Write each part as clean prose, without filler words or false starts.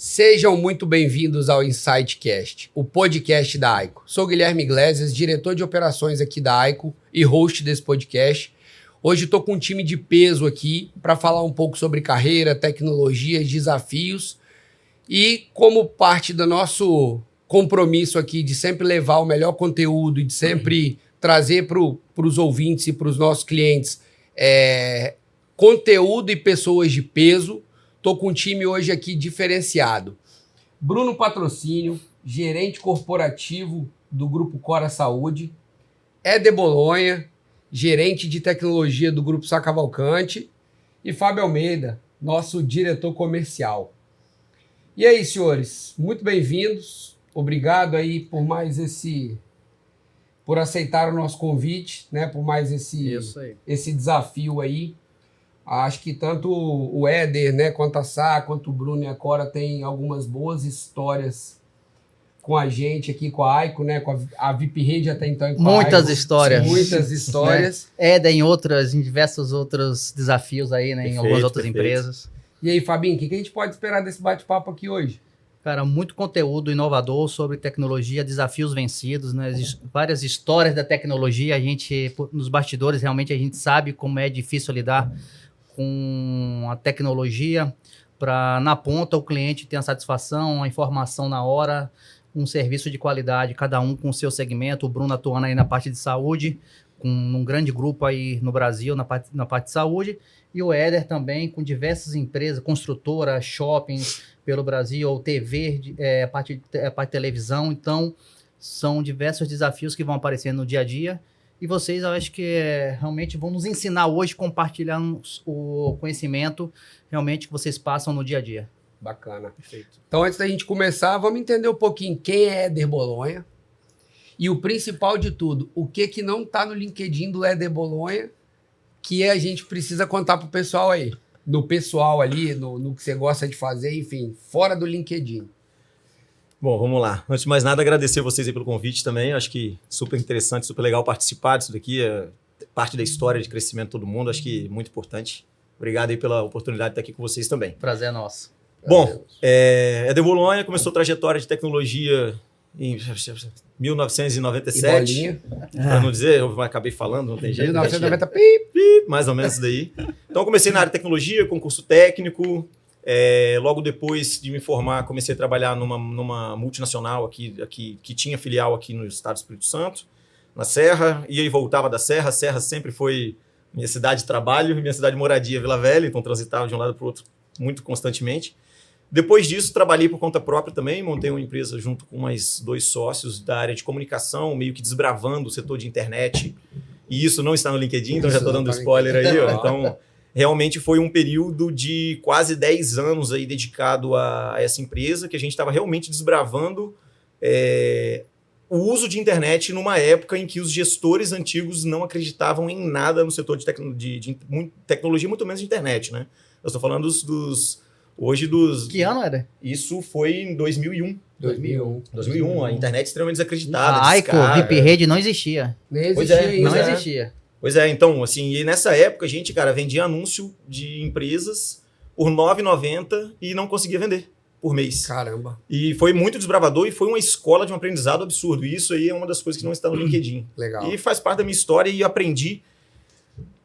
Sejam muito bem-vindos ao InsightCast, o podcast da Aico. Sou Guilherme Iglesias, diretor de operações aqui da Aico e host desse podcast. Hoje estou com um time de peso aqui para falar um pouco sobre carreira, tecnologia, desafios e como parte do nosso compromisso aqui de sempre levar o melhor conteúdo e de sempre trazer para os ouvintes e para os nossos clientes conteúdo e pessoas de peso. Estou com um time hoje aqui diferenciado. Bruno Patrocínio, gerente corporativo do Grupo Cora Saúde. Éder Bolonha, gerente de tecnologia do Grupo Sá Cavalcante. E Fábio Almeida, nosso diretor comercial. E aí, senhores, muito bem-vindos. Obrigado aí por por aceitar o nosso convite, né? Por mais esse desafio aí. Acho que tanto o Éder, né, quanto a Sá, quanto o Bruno e a Cora têm algumas boas histórias com a gente aqui, com a Aico, né, com a VIP Rede até então. Muitas histórias. Muitas histórias. Né? Éder em diversos outros desafios aí, né, em algumas outras empresas. E aí, Fabinho, o que a gente pode esperar desse bate-papo aqui hoje? Cara, muito conteúdo inovador sobre tecnologia, desafios vencidos, né? Várias histórias da tecnologia. A gente, nos bastidores, realmente a gente sabe como é difícil lidar com a tecnologia para, na ponta, o cliente ter a satisfação, a informação na hora, um serviço de qualidade, cada um com o seu segmento. O Bruno atuando aí na parte de saúde, com um grande grupo aí no Brasil, na parte de saúde, e o Éder também com diversas empresas, construtoras, shoppings pelo Brasil, ou TV, a parte de televisão. Então, são diversos desafios que vão aparecer no dia a dia. E vocês, eu acho que realmente vão nos ensinar hoje, compartilhando o conhecimento realmente que vocês passam no dia a dia. Bacana. Perfeito. Então, antes da gente começar, vamos entender um pouquinho quem é Éder Bolonha e o principal de tudo, o que não está no LinkedIn do Éder Bolonha que a gente precisa contar para o pessoal aí. No pessoal ali, no que você gosta de fazer, enfim, fora do LinkedIn. Bom, vamos lá. Antes de mais nada, agradecer vocês aí pelo convite também. Acho que super interessante, super legal participar disso daqui. É parte da história de crescimento de todo mundo. Acho que muito importante. Obrigado aí pela oportunidade de estar aqui com vocês também. Prazer é nosso. Bom, Éder Bolonha começou a trajetória de tecnologia em 1997. Para não dizer, eu acabei falando, não tem jeito. 1990, mais ou menos isso daí. Então, eu comecei na área de tecnologia, concurso técnico. Logo depois de me formar, comecei a trabalhar numa multinacional aqui que tinha filial aqui no estado do Espírito Santo, na Serra, e aí voltava da Serra. A Serra sempre foi minha cidade de trabalho e minha cidade de moradia, Vila Velha, então transitava de um lado para o outro muito constantemente. Depois disso, trabalhei por conta própria também, montei uma empresa junto com mais 2 sócios da área de comunicação, meio que desbravando o setor de internet, e isso não está no LinkedIn, então já estou dando spoiler aí, ó. Então, realmente foi um período de quase 10 anos aí dedicado a essa empresa, que a gente estava realmente desbravando o uso de internet numa época em que os gestores antigos não acreditavam em nada no setor de tecnologia, muito menos de internet, né? Eu estou falando hoje dos... Que ano era? Isso foi em 2001. 2001. A internet extremamente desacreditada. A Aico, VIP Rede não existia. Nem Pois existia é, isso, Não né? existia. Pois é, então, assim, e nessa época a gente, cara, vendia anúncio de empresas por R$ 9,90 e não conseguia vender por mês. Caramba. E foi muito desbravador e foi uma escola de um aprendizado absurdo. E isso aí é uma das coisas que não está no LinkedIn. Legal. E faz parte da minha história e aprendi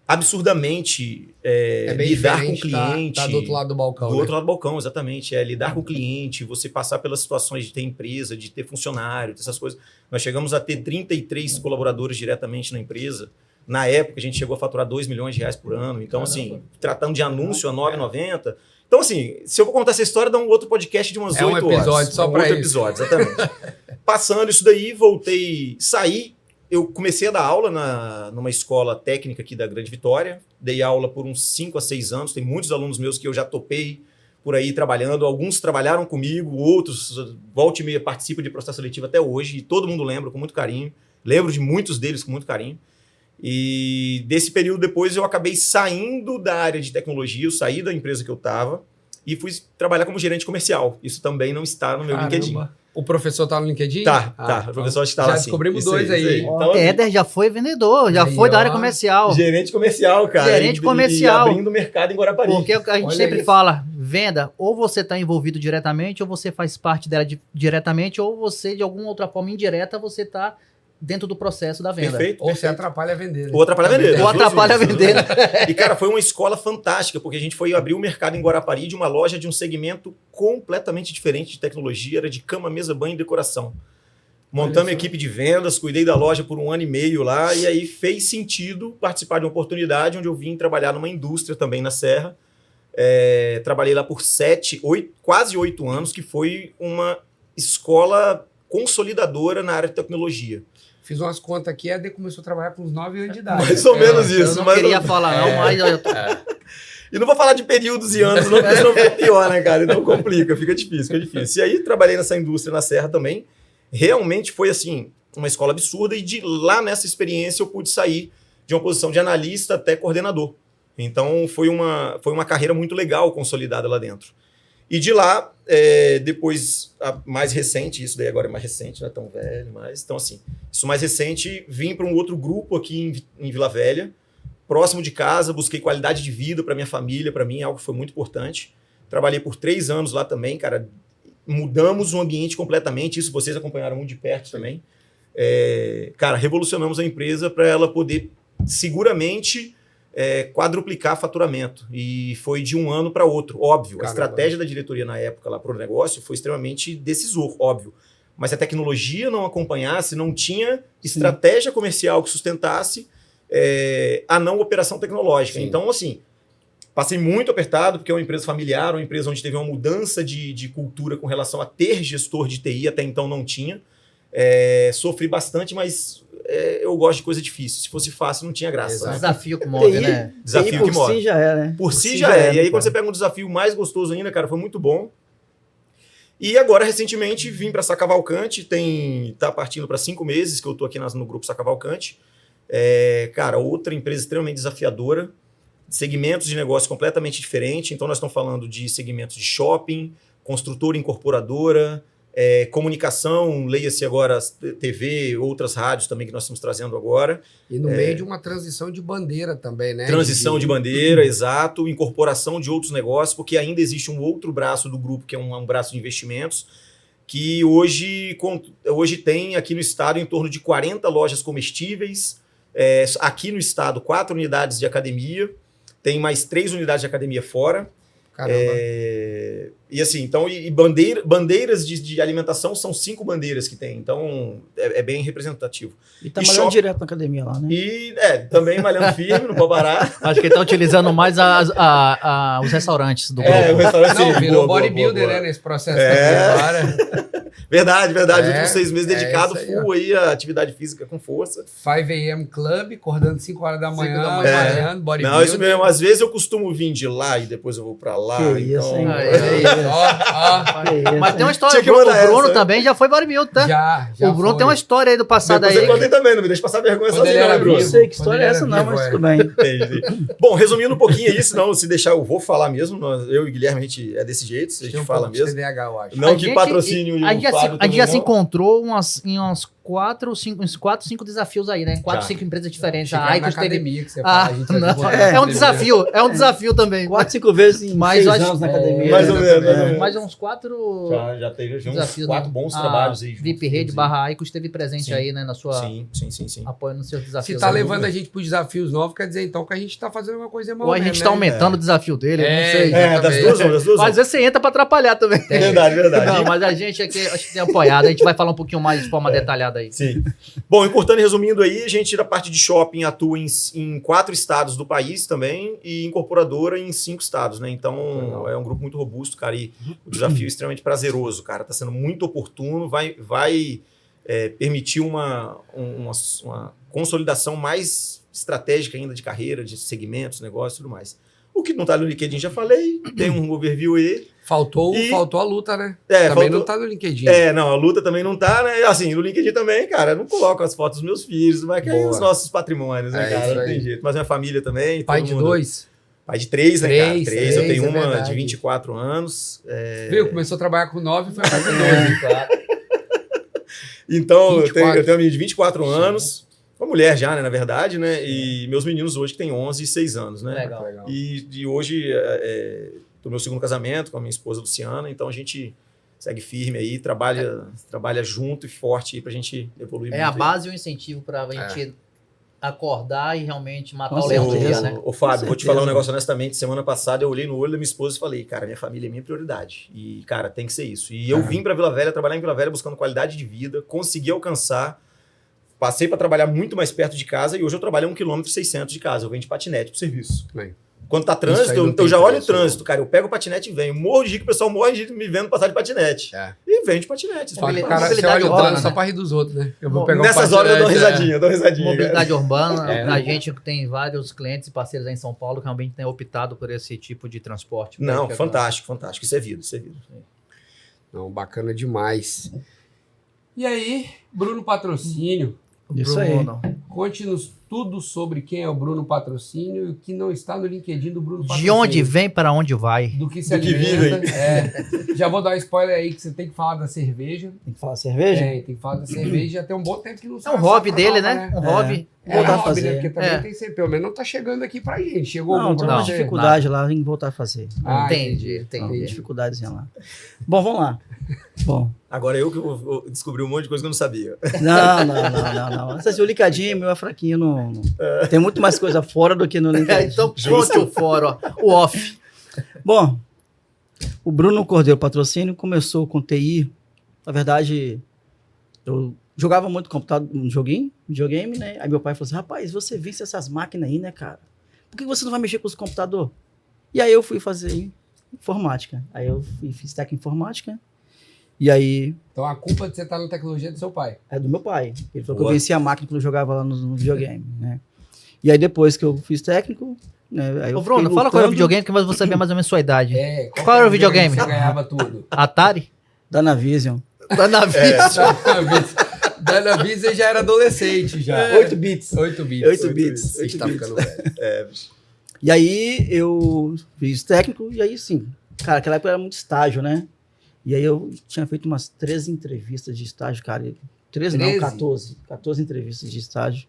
absurdamente Bem lidar com o diferente, cliente. tá do outro lado do balcão. Do né? outro lado do balcão, exatamente. Lidar com o cliente, você passar pelas situações de ter empresa, de ter funcionário, essas coisas. Nós chegamos a ter 33 colaboradores diretamente na empresa. Na época, a gente chegou a faturar R$ 2 milhões por ano. Então, assim, tratando de anúncio a R$ 9,90. Então, assim, se eu vou contar essa história, dá um outro podcast de umas 8 horas. É um episódio só para isso. Outro episódio, exatamente. Passando isso daí, voltei, saí. Eu comecei a dar aula numa escola técnica aqui da Grande Vitória. Dei aula por uns 5 a 6 anos. Tem muitos alunos meus que eu já topei por aí trabalhando. Alguns trabalharam comigo, outros, volta e meia, participam de processo seletivo até hoje. E todo mundo lembra com muito carinho. Lembro de muitos deles com muito carinho. E desse período depois eu acabei saindo da área de tecnologia. Eu saí da empresa que eu estava e fui trabalhar como gerente comercial. Isso também não está no meu LinkedIn. O professor tá no LinkedIn? Tá. O professor acho que tá lá, já sim. descobrimos Isso dois aí. Então, Éder já foi vendedor, já Aí, foi da área ó. comercial. gerente comercial, cara. Gerente comercial. E abrindo mercado em Guarapari. Porque a gente Olha sempre isso. fala, venda, ou você está envolvido diretamente, ou você faz parte dela diretamente, ou você, de alguma outra forma indireta, você está dentro do processo da venda. Perfeito. Ou você atrapalha a vender. Né? Ou atrapalha a vender. Ou As duas atrapalha a coisas, vender. né? E, cara, foi uma escola fantástica, porque a gente foi abrir o mercado em Guarapari de uma loja de um segmento completamente diferente de tecnologia, era de cama, mesa, banho e decoração. Montamos equipe de vendas, cuidei da loja por 1 ano e meio lá, e aí fez sentido participar de uma oportunidade onde eu vim trabalhar numa indústria também na Serra. Trabalhei lá por quase 8 anos, que foi uma escola consolidadora na área de tecnologia. Fiz umas contas aqui, a Ed começou a trabalhar com uns 9 anos de idade. Mais ou menos Eu isso. não mais queria ou- falar não, mas... E não vou falar de períodos e anos, não, porque senão fica pior, né, cara? Então complica, fica difícil. E aí trabalhei nessa indústria na Serra também. Realmente foi, assim, uma escola absurda. E de lá, nessa experiência, eu pude sair de uma posição de analista até coordenador. Então foi uma carreira muito legal consolidada lá dentro. E de lá, depois, a mais recente, isso daí agora é mais recente, não é tão velho, mas... Então, assim, isso mais recente, vim para um outro grupo aqui em Vila Velha, próximo de casa, busquei qualidade de vida para minha família, para mim, algo que foi muito importante. Trabalhei por 3 anos lá também, cara. Mudamos o ambiente completamente, isso vocês acompanharam muito de perto também. Cara, revolucionamos a empresa para ela poder, seguramente, quadruplicar faturamento. E foi de um ano para outro, óbvio. Caramba. A estratégia da diretoria na época lá para o negócio foi extremamente decisor, óbvio. Mas se a tecnologia não acompanhasse, não tinha estratégia comercial que sustentasse a não operação tecnológica. Sim. Então, assim, passei muito apertado, porque é uma empresa familiar, uma empresa onde teve uma mudança de cultura com relação a ter gestor de TI, até então não tinha. Sofri bastante, mas eu gosto de coisa difícil. Se fosse fácil, não tinha graça. Exato. Né? Desafio que move, TI, né? Desafio TI que por move. si já é, né? Por si já é. E aí, né, quando você cara? pega um desafio mais gostoso ainda, cara, foi muito bom. E agora, recentemente, vim para Sacavalcante, tá partindo para 5 meses que eu tô aqui no grupo Sacavalcante. Cara, outra empresa extremamente desafiadora, segmentos de negócio completamente diferentes. Então, nós estamos falando de segmentos de shopping, construtora incorporadora, comunicação, leia-se agora TV, outras rádios também que nós estamos trazendo agora. E no meio de uma transição de bandeira também, né? Transição de bandeira, exato, incorporação de outros negócios, porque ainda existe um outro braço do grupo, que é um braço de investimentos, que hoje tem aqui no estado em torno de 40 lojas comestíveis, aqui no estado 4 unidades de academia, tem mais 3 unidades de academia fora. Caramba. E assim, então, bandeiras de alimentação são 5 bandeiras que tem, então é bem representativo. E tá E malhando shopping- direto na academia lá, né? E também malhando firme, não pode parar. Acho que ele está utilizando mais os restaurantes do O grupo. restaurante Não, sim, virou boa, bodybuilder, boa, boa. né? Nesse processo também agora. Verdade. Os últimos 6 meses é dedicado isso aí, full aí a atividade física com força. 5 AM Club, acordando 5 horas da 5 manhã, da manhã. malhando, bodybuilder. Não, isso mesmo. Às vezes eu costumo vir de lá e depois eu vou pra lá. Que isso, então, hein? Ó, Que isso, Mas tem uma hein? história, Tinha que o mandar Bruno essa, né? também já foi bodybuilder, tá? já O Bruno foi. tem uma história aí do passado depois aí. eu contei também, não me deixa passar vergonha Quando sozinho, ele não, era né, Bruno? Não vivo. sei que história Quando é ele essa, era não, vivo, mas é. tudo bem. Entendi. Bom, resumindo um pouquinho aí, senão se deixar eu vou falar mesmo. Eu e o Guilherme, a gente é desse jeito, a Tem gente um fala pouco de mesmo. TDAH, eu acho. Não que patrocine o a gente já se- Fábio a gente já também, se não. encontrou em uns 4, 5 desafios aí, né? 4, Já. 5 empresas diferentes. Chegando A na Icos teve... academia que você fala, a gente vai não. botar na É um academia. desafio, é um desafio também. 4, 5 vezes em Mas 6 eu acho- anos na academia. Mais ou menos, mais ou menos. Mais uns 4 Já teve uns desafios. 4 né? bons A trabalhos aí. VIP Rede / Icos esteve presente Sim. aí, né? Na sua Sim. apoio nos seus desafios. Se tá aí. levando a gente para desafios novos, quer dizer então que a gente tá fazendo uma coisa mal. Ou a gente tá aumentando o desafio dele, eu não sei. Das duas, das duas. Mas às vezes você entra pra atrapalhar também. Verdade. Não, mas a gente aqui acho que tem apoiado. A gente vai falar um pouquinho mais de forma detalhada aí. Sim. Bom, encurtando e resumindo aí, a gente da parte de shopping atua em 4 estados do país também e incorporadora em 5 estados, né? Então Legal. é um grupo muito robusto, cara, e o desafio é extremamente prazeroso, cara. Tá sendo muito oportuno, vai permitir uma consolidação mais estratégica ainda de carreira, de segmentos, negócios e tudo mais. O que não tá no LinkedIn já falei, tem um overview aí. Faltou a luta, né? Também faltou- não tá no LinkedIn. Não, a luta também não tá, né? Assim, no LinkedIn também, cara, eu não coloco as fotos dos meus filhos, mas que é Boa. os nossos patrimônios, né, É cara? isso Não aí. tem jeito. Mas minha família também. Pai todo de mundo- 2. Pai de 3, né, cara? 3. Três, Eu tenho é uma verdade. de 24 anos. Viu? Começou a trabalhar com 9 e foi pai com 12. Então, 24. eu tenho uma menina de 24 anos, uma mulher já, né, na verdade, né? E meus meninos hoje que têm 11 e 6 anos, né? Legal. E hoje, tô no meu segundo casamento com a minha esposa Luciana, então a gente segue firme aí, trabalha junto e forte aí pra gente evoluir É muito a aí. base e o incentivo pra gente acordar e realmente matar Com o leão do certeza. dia, né? Ô, Fábio, Com vou te falar um certeza. negócio honestamente. Semana passada eu olhei no olho da minha esposa e falei, cara, minha família é minha prioridade. E, cara, tem que ser isso. E eu vim pra Vila Velha, trabalhar em Vila Velha buscando qualidade de vida, consegui alcançar, passei pra trabalhar muito mais perto de casa e hoje eu trabalho a 1,6 km de casa. Eu venho de patinete pro serviço. Bem. Quando tá Isso trânsito, aí não eu tem já olho o preço, trânsito, cara. Eu pego o patinete e venho. Morro de rir que o pessoal morre de me vendo passar de patinete. É. E vem de patinete. Só que, Mobilidade cara, você urbana, olha o trânsito né? só pra rir dos outros, né? Eu vou pegar Nessas um horas eu dou patinete, risadinha, cara. Mobilidade urbana, É. a gente tem vários clientes e parceiros aí em São Paulo que realmente têm optado por esse tipo de transporte. Não, Né? fantástico, fantástico. Isso é vida, isso é vida. Não, bacana demais. E aí, Bruno Patrocínio, Isso aí. Bruno, conte-nos tudo sobre quem é o Bruno Patrocínio e o que não está no LinkedIn do Bruno de Patrocínio. onde vem para onde vai? Do que se Do que alimenta. vivem. Já vou dar um spoiler aí que você tem que falar da cerveja. Tem que falar cerveja? Tem que falar da cerveja. Já tem um bom tempo que não É sai um hobby essa dele, nova, né? Um hobby. É Voltar a hobby, né? fazer. Porque também É. tem sempre, pelo menos não tá chegando aqui pra gente. Chegou Não, algum tem pra uma não. você? dificuldade lá em voltar a fazer. Entendi. Tem dificuldadezinha lá. Bom, vamos lá. Bom, Agora eu que vou descobrir um monte de coisa que eu não sabia. não. Esse linkadinho meu é fraquinho. Tem muito mais coisa fora do que no linkadinho. Então, conte o fora, ó, o off. Bom, o Bruno Cordeiro Patrocínio começou com TI. Na verdade, eu jogava muito computador, videogame, né? Aí meu pai falou assim, rapaz, você vence essas máquinas aí, né, cara? Por que você não vai mexer com os computadores? E aí eu fui fazer informática. Aí eu fiz técnica em informática. E aí, Então a culpa de você estar na tecnologia é do seu pai. é do meu pai. Ele falou que Boa. eu vencia a máquina quando eu jogava lá no videogame, né? E aí depois que eu fiz técnico, né? Aí eu Ô, Bruno, fiquei fala qual era o lutando. videogame que eu vou saber mais ou menos a sua idade. Qual era o videogame? que você ganhava tudo? Atari? Danavision. Danavision já era adolescente já. 8 bits. 8 bits. 8 bits. Você 8 tá bits. ficando velho. E aí eu fiz técnico, e aí sim, cara, aquela época era muito estágio, né? E aí eu tinha feito umas 13 entrevistas de estágio, cara. 13 não, 13? 14 entrevistas de estágio.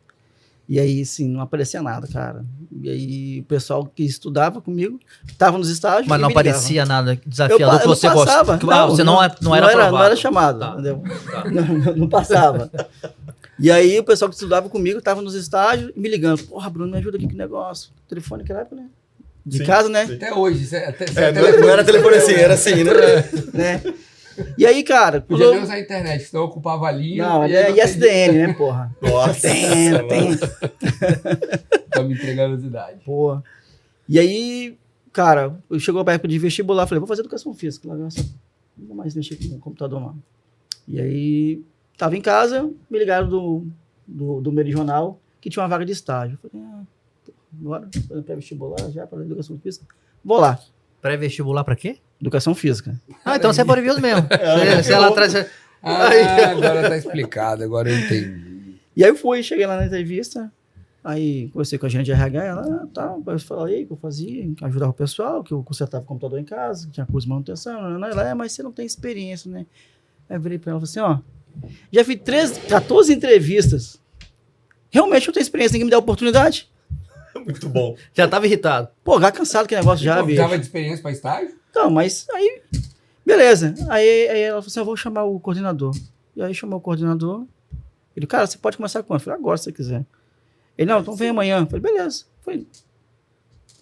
E aí, sim, não aparecia nada, cara. E aí o pessoal que estudava comigo tava nos estágios. Mas e não me ligava. aparecia nada desafiador Eu que você não gosta. passava. Você não era aprovado. Não era chamado, Tá. entendeu? Não passava. E aí o pessoal que estudava comigo tava nos estágios e me ligando. Porra, Bruno, me ajuda aqui com o negócio. Telefone naquela época, né? De Sim, casa, né? sim. Até hoje. Não era telefone assim, era assim, né? né? E aí, cara... Podia nem usar a internet, senão eu ocupava a linha. Não, e é aí não ISDN, né, porra? Nossa, Tem. Tá me entregando as idades. Porra. E aí, cara, chegou a época de vestibular, falei, vou fazer educação física. Não vou mais mexer com o computador, não. E aí, tava em casa, me ligaram do Meridional, que tinha uma vaga de estágio. Eu falei, bora, fazer pré-vestibular já para educação física. Vou lá, Pré-vestibular pra quê? educação física. Ah, então você é bodybuilder mesmo. Você lá atrás... Agora tá explicado, agora eu entendi. E aí eu fui, cheguei lá na entrevista, aí conversei com a gente de RH, ela, eu falei que eu fazia, que ajudava o pessoal, que eu consertava o computador em casa, que tinha curso de manutenção, ela, mas você não tem experiência, né? Aí eu virei pra ela e falei assim, já fiz 14 entrevistas, realmente eu tenho experiência, ninguém me dá oportunidade? Muito bom. Já tava irritado. Pô, já cansado que negócio já, bicho. Tava de experiência pra estágio? Então, mas aí, beleza. Aí ela falou assim, eu vou chamar o coordenador. E aí chamou o coordenador. Ele, cara, você pode começar quando? Eu falei, agora, se você quiser. Ele, não, então vem amanhã. Eu falei, beleza. Falei,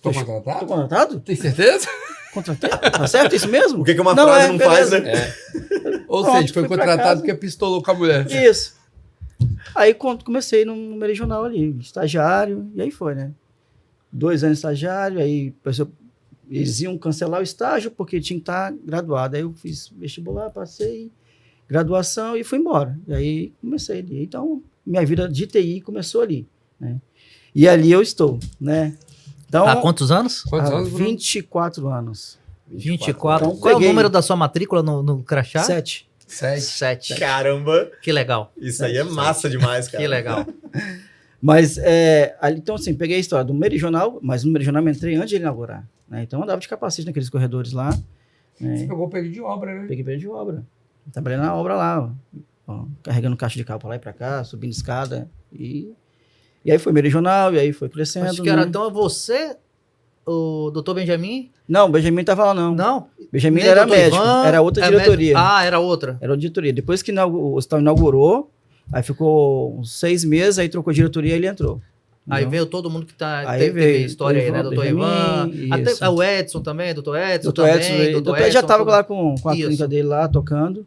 Tô tô contratado? contratado? Tem certeza? Contratei? Tá certo isso mesmo? O que uma frase não faz, beleza. né? Ou Pronto, seja, foi fui pra contratado casa. porque pistolou com a mulher. Isso. Aí comecei no regional ali, estagiário, e aí foi, né? 2 anos de estagiário, aí eles iam cancelar o estágio porque tinha que estar graduado. Aí eu fiz vestibular, passei, graduação e fui embora. E aí comecei ali. Então, minha vida de TI começou ali, né? E ali eu estou, né? Então, Há quantos anos? Quantos há anos, Bruno? 24 anos. 24. Então, Qual é o peguei. número da sua matrícula no crachá? 7. 7. Caramba, Que legal. isso aí é massa demais, cara. Que legal. Mas, ali, então, assim, peguei a história do Meridional, mas no Meridional eu entrei antes de ele inaugurar, né? Então, eu andava de capacete naqueles corredores lá, Você né? pegou o período de obra, né? Peguei período de obra. Trabalhei na obra lá, ó. ó, carregando caixa de carro para lá e para cá, subindo escada. E aí foi meio regional, e aí foi crescendo. Acho que era né? então você, o doutor Benjamin? Não, o Benjamin estava lá, não. Não? Benjamin Nem era doutor médico, Ivan, era outra diretoria. Era outra. Era outra diretoria. Depois que o hospital inaugurou, aí ficou uns 6 meses, aí trocou a diretoria e ele entrou. Aí Entendeu? veio todo mundo que Aí teve veio história aí, o né? Ivan, Doutor Ivan, Benjamin, até isso. o Edson também, doutor Edson Doutor também. Edson, doutor doutor Edson já estava tudo. lá com a Isso. clínica dele lá, tocando.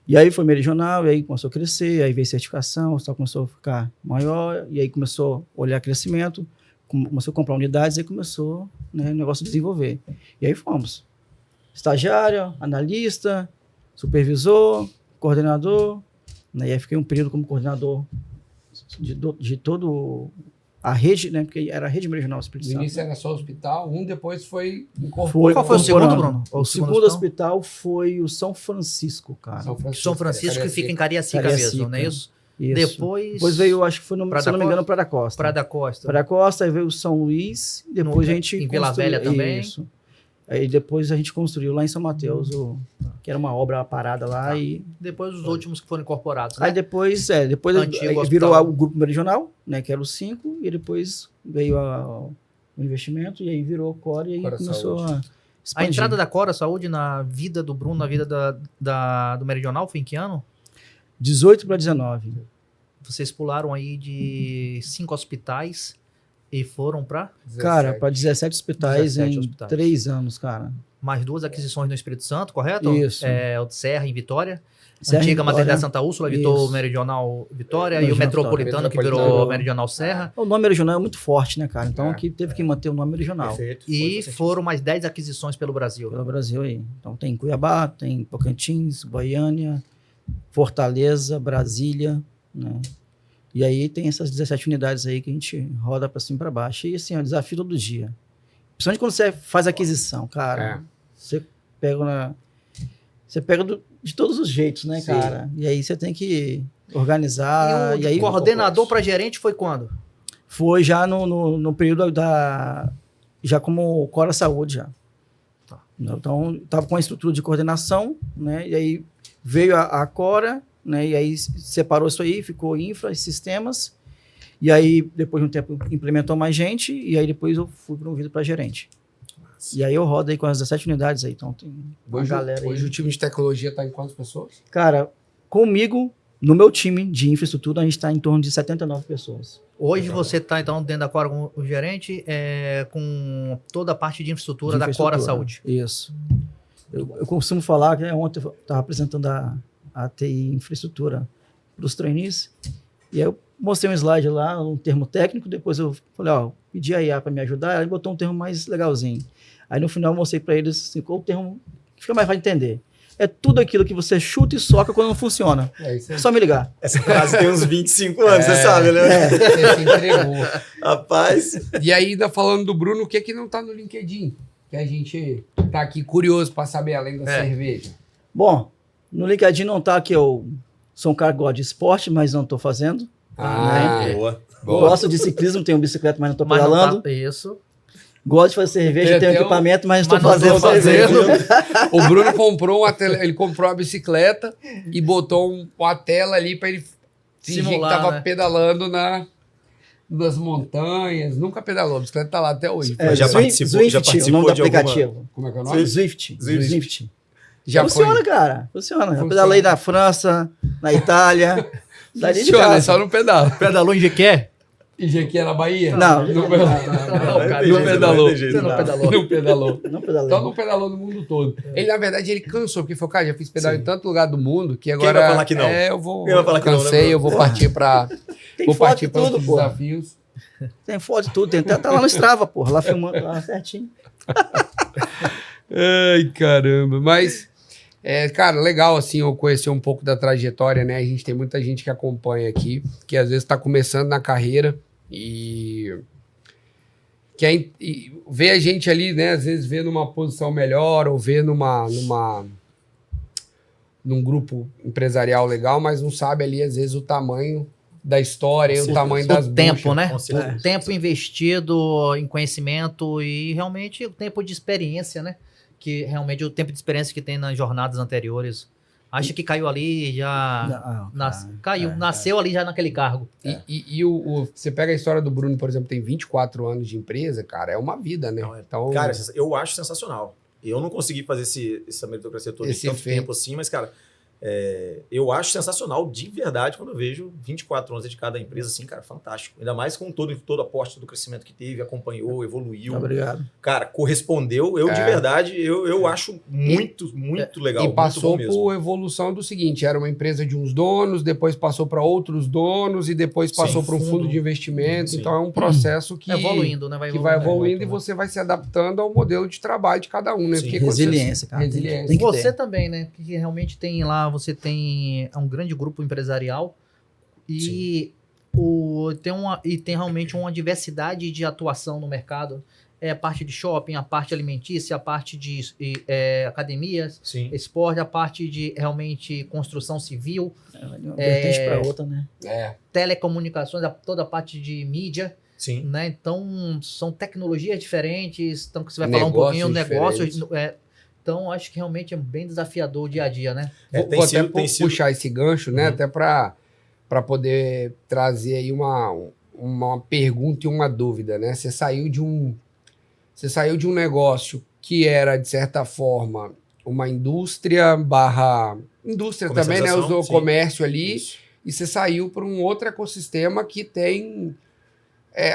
E aí foi meio regional, e aí começou a crescer, aí veio certificação, o hospital começou a ficar maior, e aí começou a olhar crescimento, começou a comprar unidades, e aí começou, né, o negócio a desenvolver. E aí fomos. Estagiário, analista, supervisor, coordenador, né, e aí fiquei um período como coordenador de todo a rede, né, porque era a rede regional Espírito No Santo. início era só hospital, depois foi incorporado. Foi Qual foi o segundo, incorporando. Bruno? O segundo hospital foi o São Francisco, cara. São Francisco, que fica em Cariacica Cariacica. mesmo, não é isso? Isso. Depois veio, acho que foi, Praia se eu da não me engano, Costa? Praia da Costa. Praia da Costa. Praia da Costa, aí veio o São Luís, e depois a gente em Vila construiu- Velha também. Isso. Aí depois a gente construiu lá em São Mateus, que era uma obra parada lá, Tá. e Depois os últimos que foram incorporados, né? aí depois Antigo aí hospital. virou o grupo regional, né, que era os 5, e depois veio o investimento, e aí virou o Core, e aí Cora começou Saúde. a A expandir. entrada da Cora Saúde na vida do Bruno, na vida do Meridional, foi em que ano? 18 para 19. Vocês pularam aí de 5 hospitais e foram para Cara, para 17 hospitais 17 em hospitais. 3 anos, cara. mais 2 aquisições no Espírito Santo, correto? Isso. É, o de Serra, em Vitória. Serra, Antiga Vitória. Maternidade Santa Úrsula, Vitor Isso. Meridional Vitória, e o Meridional Metropolitano, que virou Metropolitano. Meridional Serra. O nome regional é muito forte, né, cara? Então É. aqui teve que manter o nome regional Perfeito. E foram mais 10 aquisições pelo Brasil. pelo Brasil aí. Então tem Cuiabá, tem Tocantins, Goiânia, Fortaleza, Brasília, né? E aí tem essas 17 unidades aí que a gente roda para cima e para baixo. E assim, é um desafio todo dia. Principalmente quando você faz aquisição, cara. Você pega de todos os jeitos, né, Sim. cara? E aí você tem que organizar. E o E aí coordenador para gerente foi quando? foi já no período já como Cora Saúde já. Tá. Então, estava com a estrutura de coordenação, né? E aí veio a Cora, né? E aí separou isso aí, ficou infra e sistemas. E aí, depois de um tempo, implementou mais gente. E aí, depois eu fui promovido para gerente. E aí, eu rodo aí com as 17 unidades aí. Então, tem uma galera Hoje o aí. time de tecnologia está em quantas pessoas? Cara, comigo, no meu time de infraestrutura, a gente está em torno de 79 pessoas. Hoje Legal. você está, então, dentro da Cora como o gerente, com toda a parte de infraestrutura, De da Cora infraestrutura. Saúde. Isso. Eu costumo falar que ontem eu estava apresentando a TI infraestrutura para os trainees, e aí eu mostrei um slide lá, um termo técnico, depois eu falei, ó, pedi a IA para me ajudar, aí botou um termo mais legalzinho. Aí no final eu mostrei para eles assim, qual o termo que fica mais fácil de entender. É tudo aquilo que você chuta e soca quando não funciona. Isso É só me ligar. Essa frase tem uns 25 anos, você sabe, né? Você se entregou. Rapaz. E aí, ainda falando do Bruno, o que que não tá no LinkedIn? Que a gente tá aqui curioso para saber, além da cerveja. Bom, no LinkedIn não tá que eu sou um cara que gosta de esporte, mas não estou fazendo. Boa. boa. Gosto de ciclismo, tenho bicicleta, mas não estou Mas não pedalando. tá, isso. Gosto de fazer cerveja, Tem tenho até equipamento, mas não Mas estou não tô fazendo cerveja. fazendo. O Bruno comprou ele comprou uma bicicleta e botou uma tela ali para ele fingir Simular, que tava né? pedalando nas montanhas. Nunca pedalou, a bicicleta tá lá até hoje. É, Já participou- já o participou nome do de alguma- aplicativo. Como é que é o nome? Zwift. Zwift. Já Funciona, foi. cara. Funciona. Eu Funciona. pedalei na França, na Itália. Dali de Funciona, casa. é só não pedala. Pedalou em Jequié? E já que é na Bahia? Não. Não pedalou. Não, Não pedalou. Você não Não. pedalou. Não pedalou. Não pedalei. Então não pedalou no mundo todo. Ele, na verdade, ele cansou, porque falou, cara, já fiz pedal em tanto lugar do mundo que agora. vai falar que não? Eu vou. Quem vai falar que não, né, cansei, Bruno? eu vou partir pra. Tem Vou foto partir de para tudo, outros pô. desafios. Tem foto de tudo. Tem até tá lá no Strava, porra. Lá filmando, lá certinho. Ai, caramba. Mas, cara, legal assim eu conhecer um pouco da trajetória, né? A gente tem muita gente que acompanha aqui, que às vezes está começando na carreira e vê a gente ali, né? Às vezes vê numa posição melhor ou vê num grupo empresarial legal, mas não sabe ali, às vezes, o tamanho da história e o tamanho das O tempo, buchas. né? Com certeza. O tempo investido em conhecimento e realmente o tempo de experiência, né? Que realmente o tempo de experiência que tem nas jornadas anteriores Acha que caiu ali, já caiu, é. nasceu ali já naquele cargo. E você pega a história do Bruno, por exemplo, tem 24 anos de empresa, cara, é uma vida, né? Então, Cara, eu acho sensacional. Eu não consegui fazer essa meritocracia toda em tanto tempo assim, mas, cara, eu acho sensacional de verdade quando eu vejo 24 anos dedicado à empresa, assim, cara, fantástico. Ainda mais com todo a aposta do crescimento que teve, acompanhou, evoluiu. Obrigado. Cara, correspondeu. De verdade, eu acho muito legal. E passou muito bom mesmo. por evolução do seguinte, era uma empresa de uns donos, depois passou para outros donos e depois passou para um fundo de investimento. Sim. Então é um processo que Evoluindo, né? vai evoluindo e você vai se adaptando ao modelo de trabalho de cada um, né? Sim. Porque Resiliência, cara. Resiliência. Tem que Você ter. também, né? Que realmente tem lá, você tem um grande grupo empresarial e tem realmente uma diversidade de atuação no mercado. A parte de shopping, a parte alimentícia, a parte de academias, Sim. esporte, a parte de realmente construção civil, Uma vertente para outra, né? telecomunicações, toda a parte de mídia. Sim. Né? Então, são tecnologias diferentes, então que você vai Negócios falar um pouquinho diferentes. negócios. Então, acho que realmente é bem desafiador o dia a dia, né? Vou até puxar esse gancho, né? Uhum. Até para poder trazer aí uma pergunta e uma dúvida, né? Você saiu de um negócio que era, de certa forma, uma indústria também, né? Usou o comércio ali. Isso. E você saiu para um outro ecossistema que tem...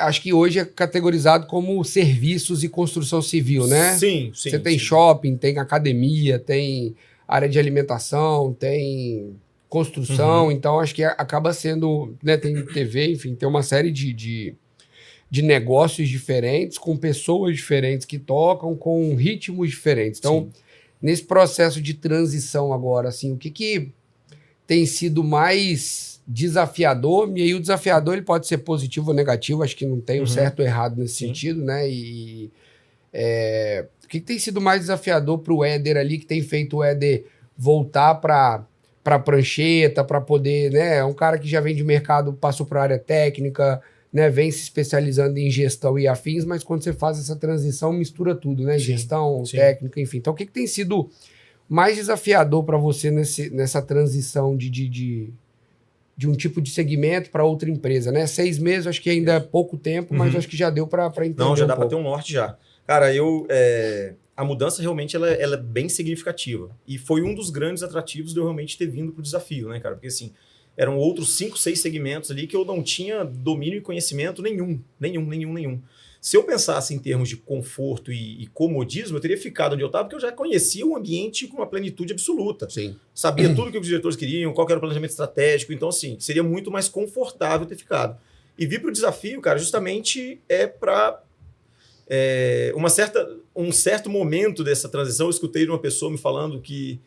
acho que hoje é categorizado como serviços e construção civil, né? Sim. Você tem shopping, tem academia, tem área de alimentação, tem construção, então acho que acaba sendo, né, tem TV, enfim, tem uma série de negócios diferentes, com pessoas diferentes que tocam, com ritmos diferentes. Então, nesse processo de transição agora, assim, o que tem sido mais desafiador? E aí o desafiador ele pode ser positivo ou negativo, acho que não tem o certo ou errado nesse sentido, né? E o que tem sido mais desafiador para o Éder ali, que tem feito o Éder voltar para a prancheta, para poder, né? É um cara que já vem de mercado, passou para a área técnica, né? Vem se especializando em gestão e afins, mas quando você faz essa transição, mistura tudo, né? Gestão, técnica, enfim. Então, o que tem sido mais desafiador para você nessa transição de um tipo de segmento para outra empresa, né? 6 meses, acho que ainda é pouco tempo, mas acho que já deu para entender. Não, já dá para ter um norte já. Cara, a mudança realmente ela é bem significativa. E foi um dos grandes atrativos de eu realmente ter vindo para o desafio, né, cara? Porque assim, eram outros 5, 6 segmentos ali que eu não tinha domínio e conhecimento nenhum. Se eu pensasse em termos de conforto e comodismo, eu teria ficado onde eu estava, porque eu já conhecia o ambiente com uma plenitude absoluta. Sim. Sabia tudo que os diretores queriam, qual que era o planejamento estratégico. Então, assim, seria muito mais confortável ter ficado. E vir para o desafio, cara, justamente para um certo momento dessa transição. Eu escutei de uma pessoa me falando que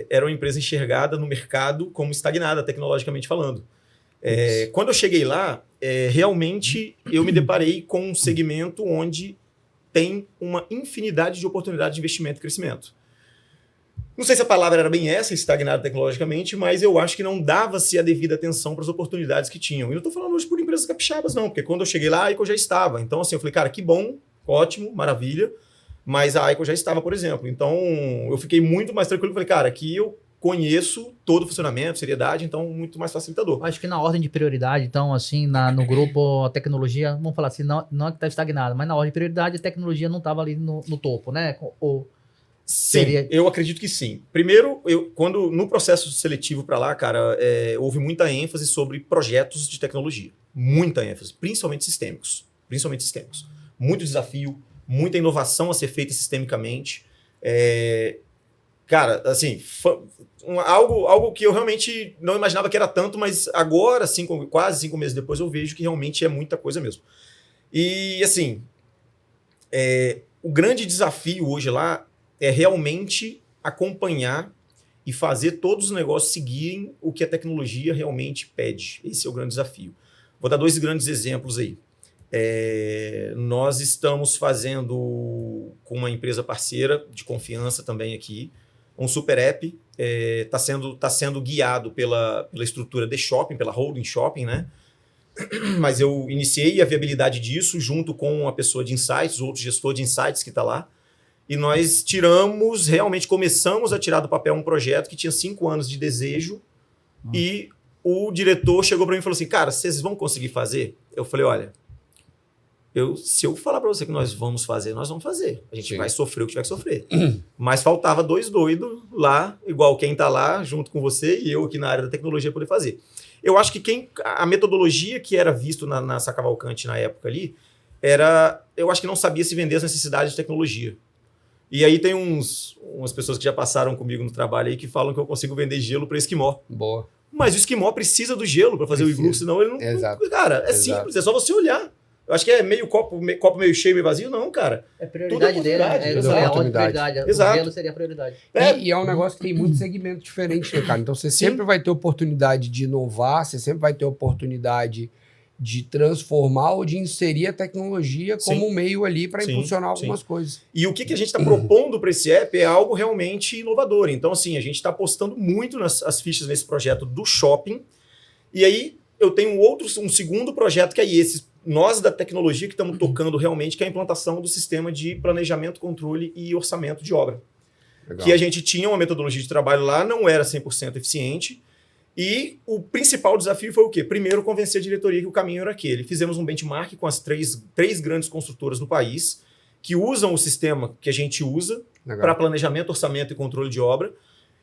era uma empresa enxergada no mercado como estagnada, tecnologicamente falando. Quando eu cheguei lá, realmente eu me deparei com um segmento onde tem uma infinidade de oportunidades de investimento e crescimento. Não sei se a palavra era bem essa, estagnado tecnologicamente, mas eu acho que não dava-se a devida atenção para as oportunidades que tinham. E não estou falando hoje por empresas capixabas, não, porque quando eu cheguei lá, a Aico já estava. Então, assim, eu falei, cara, que bom, ótimo, maravilha, mas a Aico já estava, por exemplo. Então, eu fiquei muito mais tranquilo. Falei, cara, aqui eu conheço todo o funcionamento, seriedade, então muito mais facilitador. Acho que na ordem de prioridade, então, assim, no grupo, a tecnologia, vamos falar assim, não é que está estagnada, mas na ordem de prioridade, a tecnologia não estava ali no topo, né? Sim, eu acredito que sim. Primeiro, quando no processo seletivo para lá, cara, houve muita ênfase sobre projetos de tecnologia. Muita ênfase, principalmente sistêmicos. Muito desafio, muita inovação a ser feita sistemicamente. Cara, assim, algo que eu realmente não imaginava que era tanto, mas agora, quase 5 meses depois, eu vejo que realmente é muita coisa mesmo. E, assim, o grande desafio hoje lá é realmente acompanhar e fazer todos os negócios seguirem o que a tecnologia realmente pede. Esse é o grande desafio. Vou dar 2 grandes exemplos aí. Nós estamos fazendo com uma empresa parceira de confiança também aqui, um super app, tá sendo guiado pela estrutura de shopping, pela holding shopping, né? Mas eu iniciei a viabilidade disso junto com a pessoa de insights, o outro gestor de insights que está lá. E nós realmente começamos a tirar do papel um projeto que tinha 5 anos de desejo e o diretor chegou para mim e falou assim, cara, vocês vão conseguir fazer? Eu falei, olha, se eu falar para você que nós vamos fazer, nós vamos fazer. A gente vai sofrer o que tiver que sofrer. Mas faltava 2 doidos lá, igual quem está lá junto com você e eu aqui na área da tecnologia poder fazer. Eu acho que a metodologia que era visto na Sacavalcante na época ali, eu acho que não sabia se vender as necessidades de tecnologia. E aí tem umas pessoas que já passaram comigo no trabalho aí que falam que eu consigo vender gelo para esquimó. Boa. Mas o esquimó precisa do gelo para fazer o iglu, senão ele não... Exato. Cara, simples, é só você olhar. Eu acho que é meio copo meio cheio, meio vazio. Não, cara. É prioridade dele, é a oportunidade. Exato. O gelo seria a prioridade. E é um negócio que tem muito segmento diferente, né, cara? Então você sempre vai ter oportunidade de inovar, você sempre vai ter oportunidade de transformar ou de inserir a tecnologia como um meio ali para impulsionar algumas coisas. E o que a gente está propondo para esse app é algo realmente inovador. Então, assim, a gente está apostando muito as fichas nesse projeto do shopping. E aí eu tenho um segundo projeto que é nós da tecnologia que estamos tocando realmente, que é a implantação do sistema de planejamento, controle e orçamento de obra. Legal. Que a gente tinha uma metodologia de trabalho lá, não era 100% eficiente. E o principal desafio foi o quê? Primeiro, convencer a diretoria que o caminho era aquele. Fizemos um benchmark com as três grandes construtoras no país, que usam o sistema que a gente usa para planejamento, orçamento e controle de obra.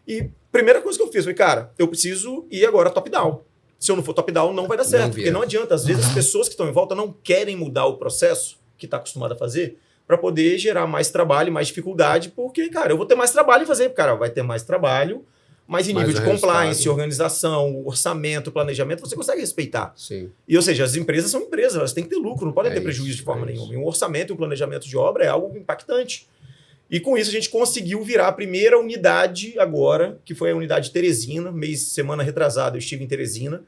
E a primeira coisa que eu fiz foi, cara, eu preciso ir agora top-down. Se eu não for top-down, não vai dar certo. Porque não adianta. Às vezes as pessoas que estão em volta não querem mudar o processo que está acostumado a fazer para poder gerar mais trabalho, mais dificuldade, porque, cara, eu vou ter mais trabalho em fazer. Cara, vai ter mais trabalho, mas em nível de compliance, organização, orçamento, planejamento, você consegue respeitar. Sim. E, ou seja, as empresas são empresas, elas têm que ter lucro, não podem ter prejuízo de forma nenhuma. E um orçamento e um planejamento de obra é algo impactante. E com isso a gente conseguiu virar a primeira unidade agora, que foi a unidade Teresina, semana retrasada eu estive em Teresina,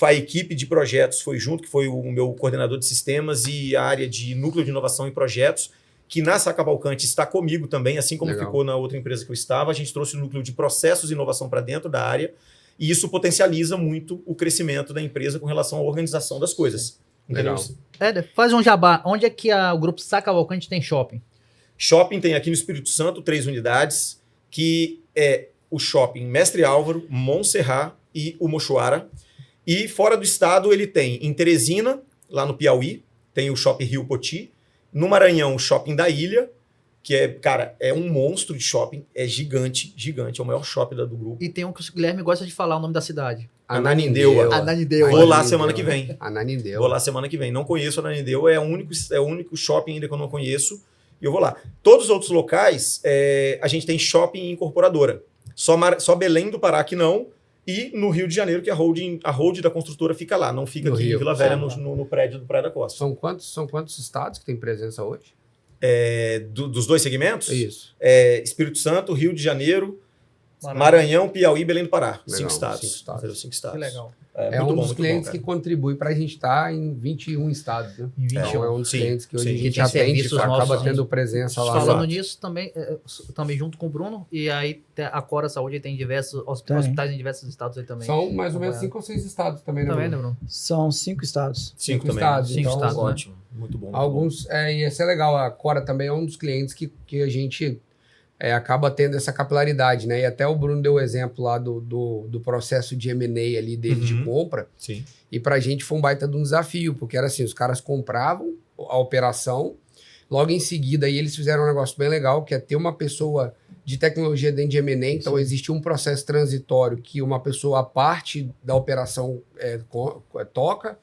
a equipe de projetos foi junto, que foi o meu coordenador de sistemas e a área de núcleo de inovação e projetos, que na Sacavalcante está comigo também, assim como ficou na outra empresa que eu estava. A gente trouxe o núcleo de processos e inovação para dentro da área e isso potencializa muito o crescimento da empresa com relação à organização das coisas. Legal. Faz um jabá. Onde é que o grupo Sacavalcante tem shopping? Shopping tem aqui no Espírito Santo 3 unidades, que é o shopping Mestre Álvaro, Montserrat e o Mochoara. E fora do estado ele tem em Teresina, lá no Piauí, tem o Shopping Rio Poti. No Maranhão, o Shopping da Ilha, que é um monstro de shopping, é gigante, é o maior shopping do grupo. E tem um que o Guilherme gosta de falar o nome da cidade. Ananindeua. Vou lá semana que vem. Ananindeua. Vou lá semana que vem. Não conheço Ananindeua, é o único shopping ainda que eu não conheço. E eu vou lá. Todos os outros locais, a gente tem shopping incorporadora. Só Belém do Pará que não. E no Rio de Janeiro, que a hold da construtora fica lá. Não fica aqui em Vila Velha, no prédio do Praia da Costa. São quantos estados que tem presença hoje? Dos 2 segmentos? Isso. Espírito Santo, Rio de Janeiro, Maranhão, Piauí e Belém do Pará. Legal, 5 estados. 5 estados. Que legal. É um dos clientes que contribui para a gente estar em 21 estados. Né? Então é um dos clientes que hoje a que gente tem atende, acaba nossos, tendo presença lá. Falando nisso, também junto com o Bruno, e aí a Cora Saúde tem diversos hospitais em diversos estados aí também. São mais ou menos 5 ou 6 estados também, né, Também, Bruno? né, Bruno? São 5 estados. 5 também. estados. 5 então, estados, ótimo. Muito bom. Alguns, ia ser legal. A Cora também é um dos clientes que a gente acaba tendo essa capilaridade, né? E até o Bruno deu o exemplo lá do processo de M&A ali dele de compra. Sim. E pra gente foi um baita de um desafio, porque era assim, os caras compravam a operação, logo em seguida aí eles fizeram um negócio bem legal, que é ter uma pessoa de tecnologia dentro de M&A, então existe um processo transitório que uma pessoa, a parte da operação toca,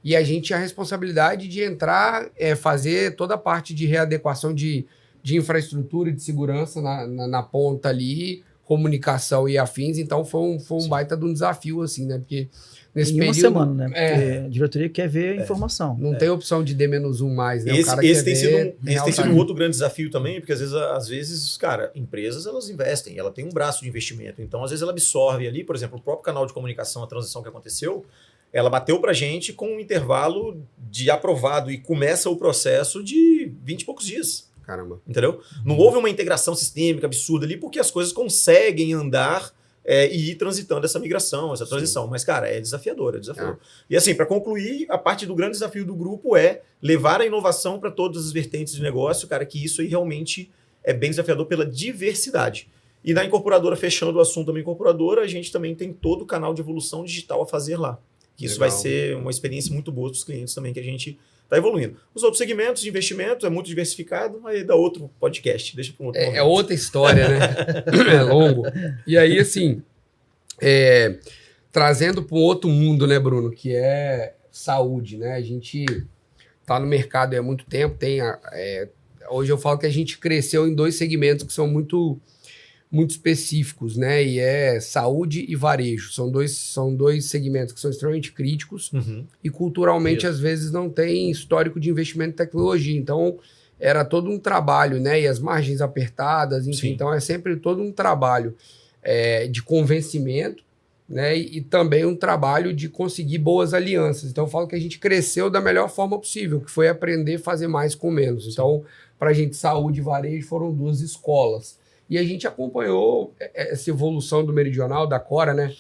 e a gente tinha a responsabilidade de entrar, fazer toda a parte de readequação de infraestrutura e de segurança na ponta ali, comunicação e afins, então foi um baita de um desafio, assim, né? Porque nesse em período... uma semana, né? Porque a diretoria quer ver a informação. Não tem opção de D-1 mais, né? Esse tem sido um outro grande desafio também, porque às vezes, cara, empresas, elas investem, ela tem um braço de investimento, então às vezes ela absorve ali, por exemplo, o próprio canal de comunicação, a transição que aconteceu, ela bateu pra gente com um intervalo de aprovado e começa o processo de 20 e poucos dias. Caramba. Entendeu? Não houve uma integração sistêmica absurda ali, porque as coisas conseguem andar e ir transitando essa migração, essa transição. Mas, cara, é desafiador, é desafiador. E assim, para concluir, a parte do grande desafio do grupo é levar a inovação para todas as vertentes de negócio, cara, que isso aí realmente é bem desafiador pela diversidade. E na incorporadora, fechando o assunto da incorporadora, a gente também tem todo o canal de evolução digital a fazer lá. Isso vai ser uma experiência muito boa para os clientes também, que a gente está evoluindo. Os outros segmentos de investimento é muito diversificado, aí dá outro podcast, deixa para um outro momento. É outra história, né? É longo. E aí, assim, trazendo para um outro mundo, né, Bruno, que é saúde, né? A gente está no mercado há muito tempo, hoje eu falo que a gente cresceu em 2 segmentos que são muito específicos, né? E é saúde e varejo. São dois segmentos que são extremamente críticos e culturalmente, às vezes, não tem histórico de investimento em tecnologia. Então, era todo um trabalho, né? E as margens apertadas, enfim. Sim. Então, é sempre todo um trabalho de convencimento, né? E também um trabalho de conseguir boas alianças. Então, eu falo que a gente cresceu da melhor forma possível, que foi aprender a fazer mais com menos. Sim. Então, para a gente, saúde e varejo foram 2 escolas. E a gente acompanhou essa evolução do Meridional, da Cora, né?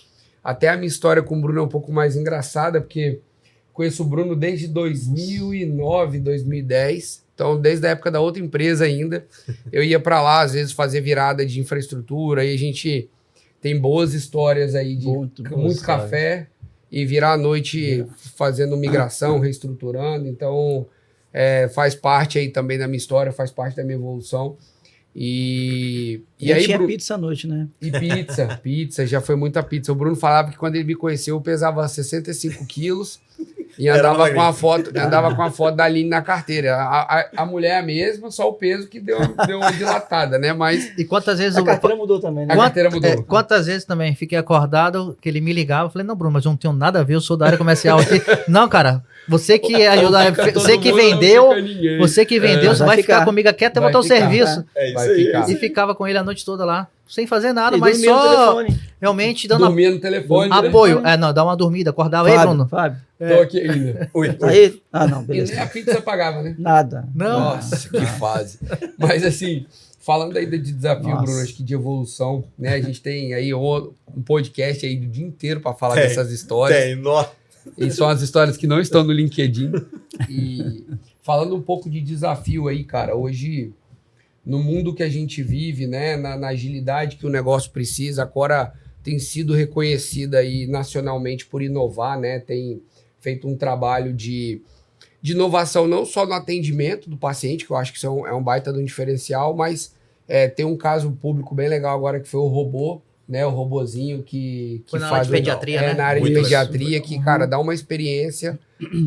Até a minha história com o Bruno é um pouco mais engraçada, porque conheço o Bruno desde 2009, 2010. Então, desde a época da outra empresa ainda, eu ia para lá, às vezes, fazer virada de infraestrutura. E a gente tem boas histórias aí de muito café e virar a noite fazendo migração, reestruturando. Então, faz parte aí também da minha história, faz parte da minha evolução. E aí, tinha pizza à noite, né? E pizza, já foi muita pizza. O Bruno falava que quando ele me conheceu, eu pesava 65 quilos e andava com a foto da Aline na carteira. A mulher é a mesma, só o peso que deu uma dilatada, né? Mas... E quantas vezes... A carteira mudou também, né? A carteira mudou. Quantas vezes também fiquei acordado, que ele me ligava, eu falei, não, Bruno, mas eu não tenho nada a ver, eu sou da área comercial aqui. Não, cara, você que ajuda, você que vendeu, você vai ficar comigo aqui até botar o serviço. É isso aí. E ficava com ele a noite toda lá, sem fazer nada, E mas dormia no só telefone. realmente dando Dormia no telefone, apoio. né? Não, dá uma dormida, acordava aí, Bruno. Fábio. Tô aqui ainda. Oi. Aí? Ah, não, E beleza. nem a pizza pagava, né? Nada. Não. Nossa, que fase. Mas assim, falando aí de desafio, Nossa. Bruno, acho que de evolução, né? A gente tem aí um podcast aí do dia inteiro para falar dessas histórias. E são as histórias que não estão no LinkedIn. E falando um pouco de desafio aí, cara, hoje, no mundo que a gente vive, né? Na agilidade que o negócio precisa, agora tem sido reconhecida aí nacionalmente por inovar, né? Tem feito um trabalho de inovação não só no atendimento do paciente, que eu acho que isso é um baita de um diferencial, mas tem um caso público bem legal agora que foi o robô, né? O robozinho que Foi na faz área de pediatria, né? na área de Muito pediatria, que, cara, dá uma experiência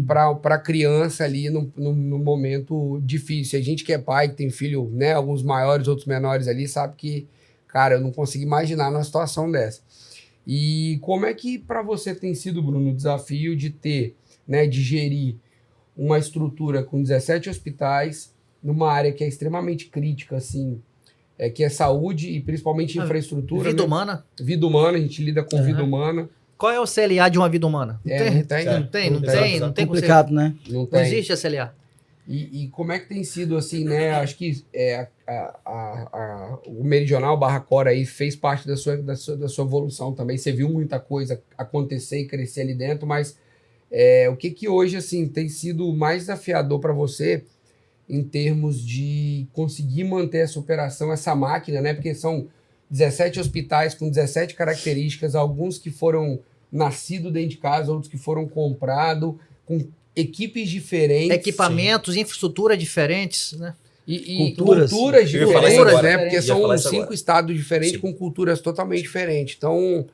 para a criança ali no momento difícil. A gente que é pai, que tem filho, né? Alguns maiores, outros menores ali, sabe que, cara, eu não consigo imaginar numa situação dessa. E como é que para você tem sido, Bruno, o desafio de ter, né? De gerir uma estrutura com 17 hospitais, numa área que é extremamente crítica, assim, que é saúde e principalmente infraestrutura. Vida né? humana. Vida humana, a gente lida com vida humana. Qual é o CLA de uma vida humana? Não tem Complicado, né? Não Não tem. existe a CLA. E como é que tem sido assim, né? Acho que o Meridional /Cora aí fez parte da sua evolução também. Você viu muita coisa acontecer e crescer ali dentro, mas o que hoje assim tem sido mais desafiador para você em termos de conseguir manter essa operação, essa máquina, né? Porque são 17 hospitais com 17 características, alguns que foram nascidos dentro de casa, outros que foram comprados, com equipes diferentes. Equipamentos, infraestrutura diferentes, né? E Culturas. culturas Eu ia falar diferentes, isso agora. né? Porque Ia são falar isso 5 agora. estados diferentes Sim. com culturas totalmente diferentes. Então,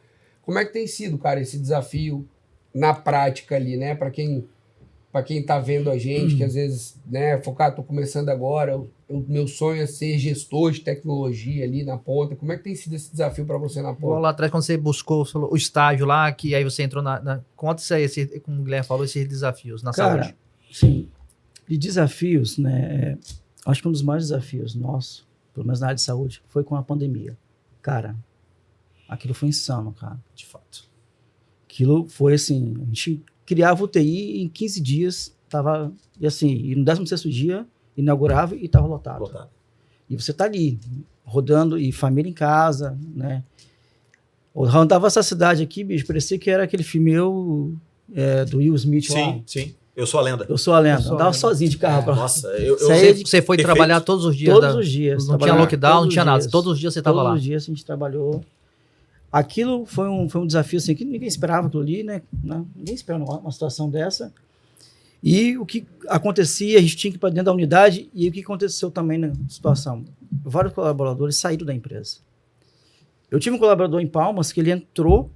como é que tem sido, cara, esse desafio na prática ali, né? Para quem tá vendo a gente, que às vezes, né, tô começando agora, meu sonho é ser gestor de tecnologia ali na ponta. Como é que tem sido esse desafio para você na ponta? Lá atrás, quando você buscou o estágio lá, que aí você entrou conta isso aí, como o Guilherme falou, esses desafios na saúde. Sim, de desafios, né? Acho que um dos maiores desafios nossos, pelo menos na área de saúde, foi com a pandemia. Cara, aquilo foi insano, cara. De fato. Aquilo foi assim, a gente criava UTI e em 15 dias tava, e assim, e no 16º dia inaugurava e tava lotado. E você tá ali, rodando, e família em casa, né? O Raul andava essa cidade aqui, bicho, parecia que era aquele filme do Will Smith lá. Sim. Eu sou a lenda. Eu sou a lenda. Eu sou a Andava lenda. sozinho de carro. Nossa, Você foi perfeito. trabalhar todos os dias? Todos os dias. Não tinha trabalhava lockdown, não todos tinha os nada. dias. Todos os dias você estava lá. Todos os dias a gente trabalhou. Aquilo foi um desafio assim, que ninguém esperava aquilo ali, né? Ninguém esperava uma situação dessa. E o que acontecia, a gente tinha que ir para dentro da unidade, e o que aconteceu também na situação? Vários colaboradores saíram da empresa. Eu tive um colaborador em Palmas que ele entrou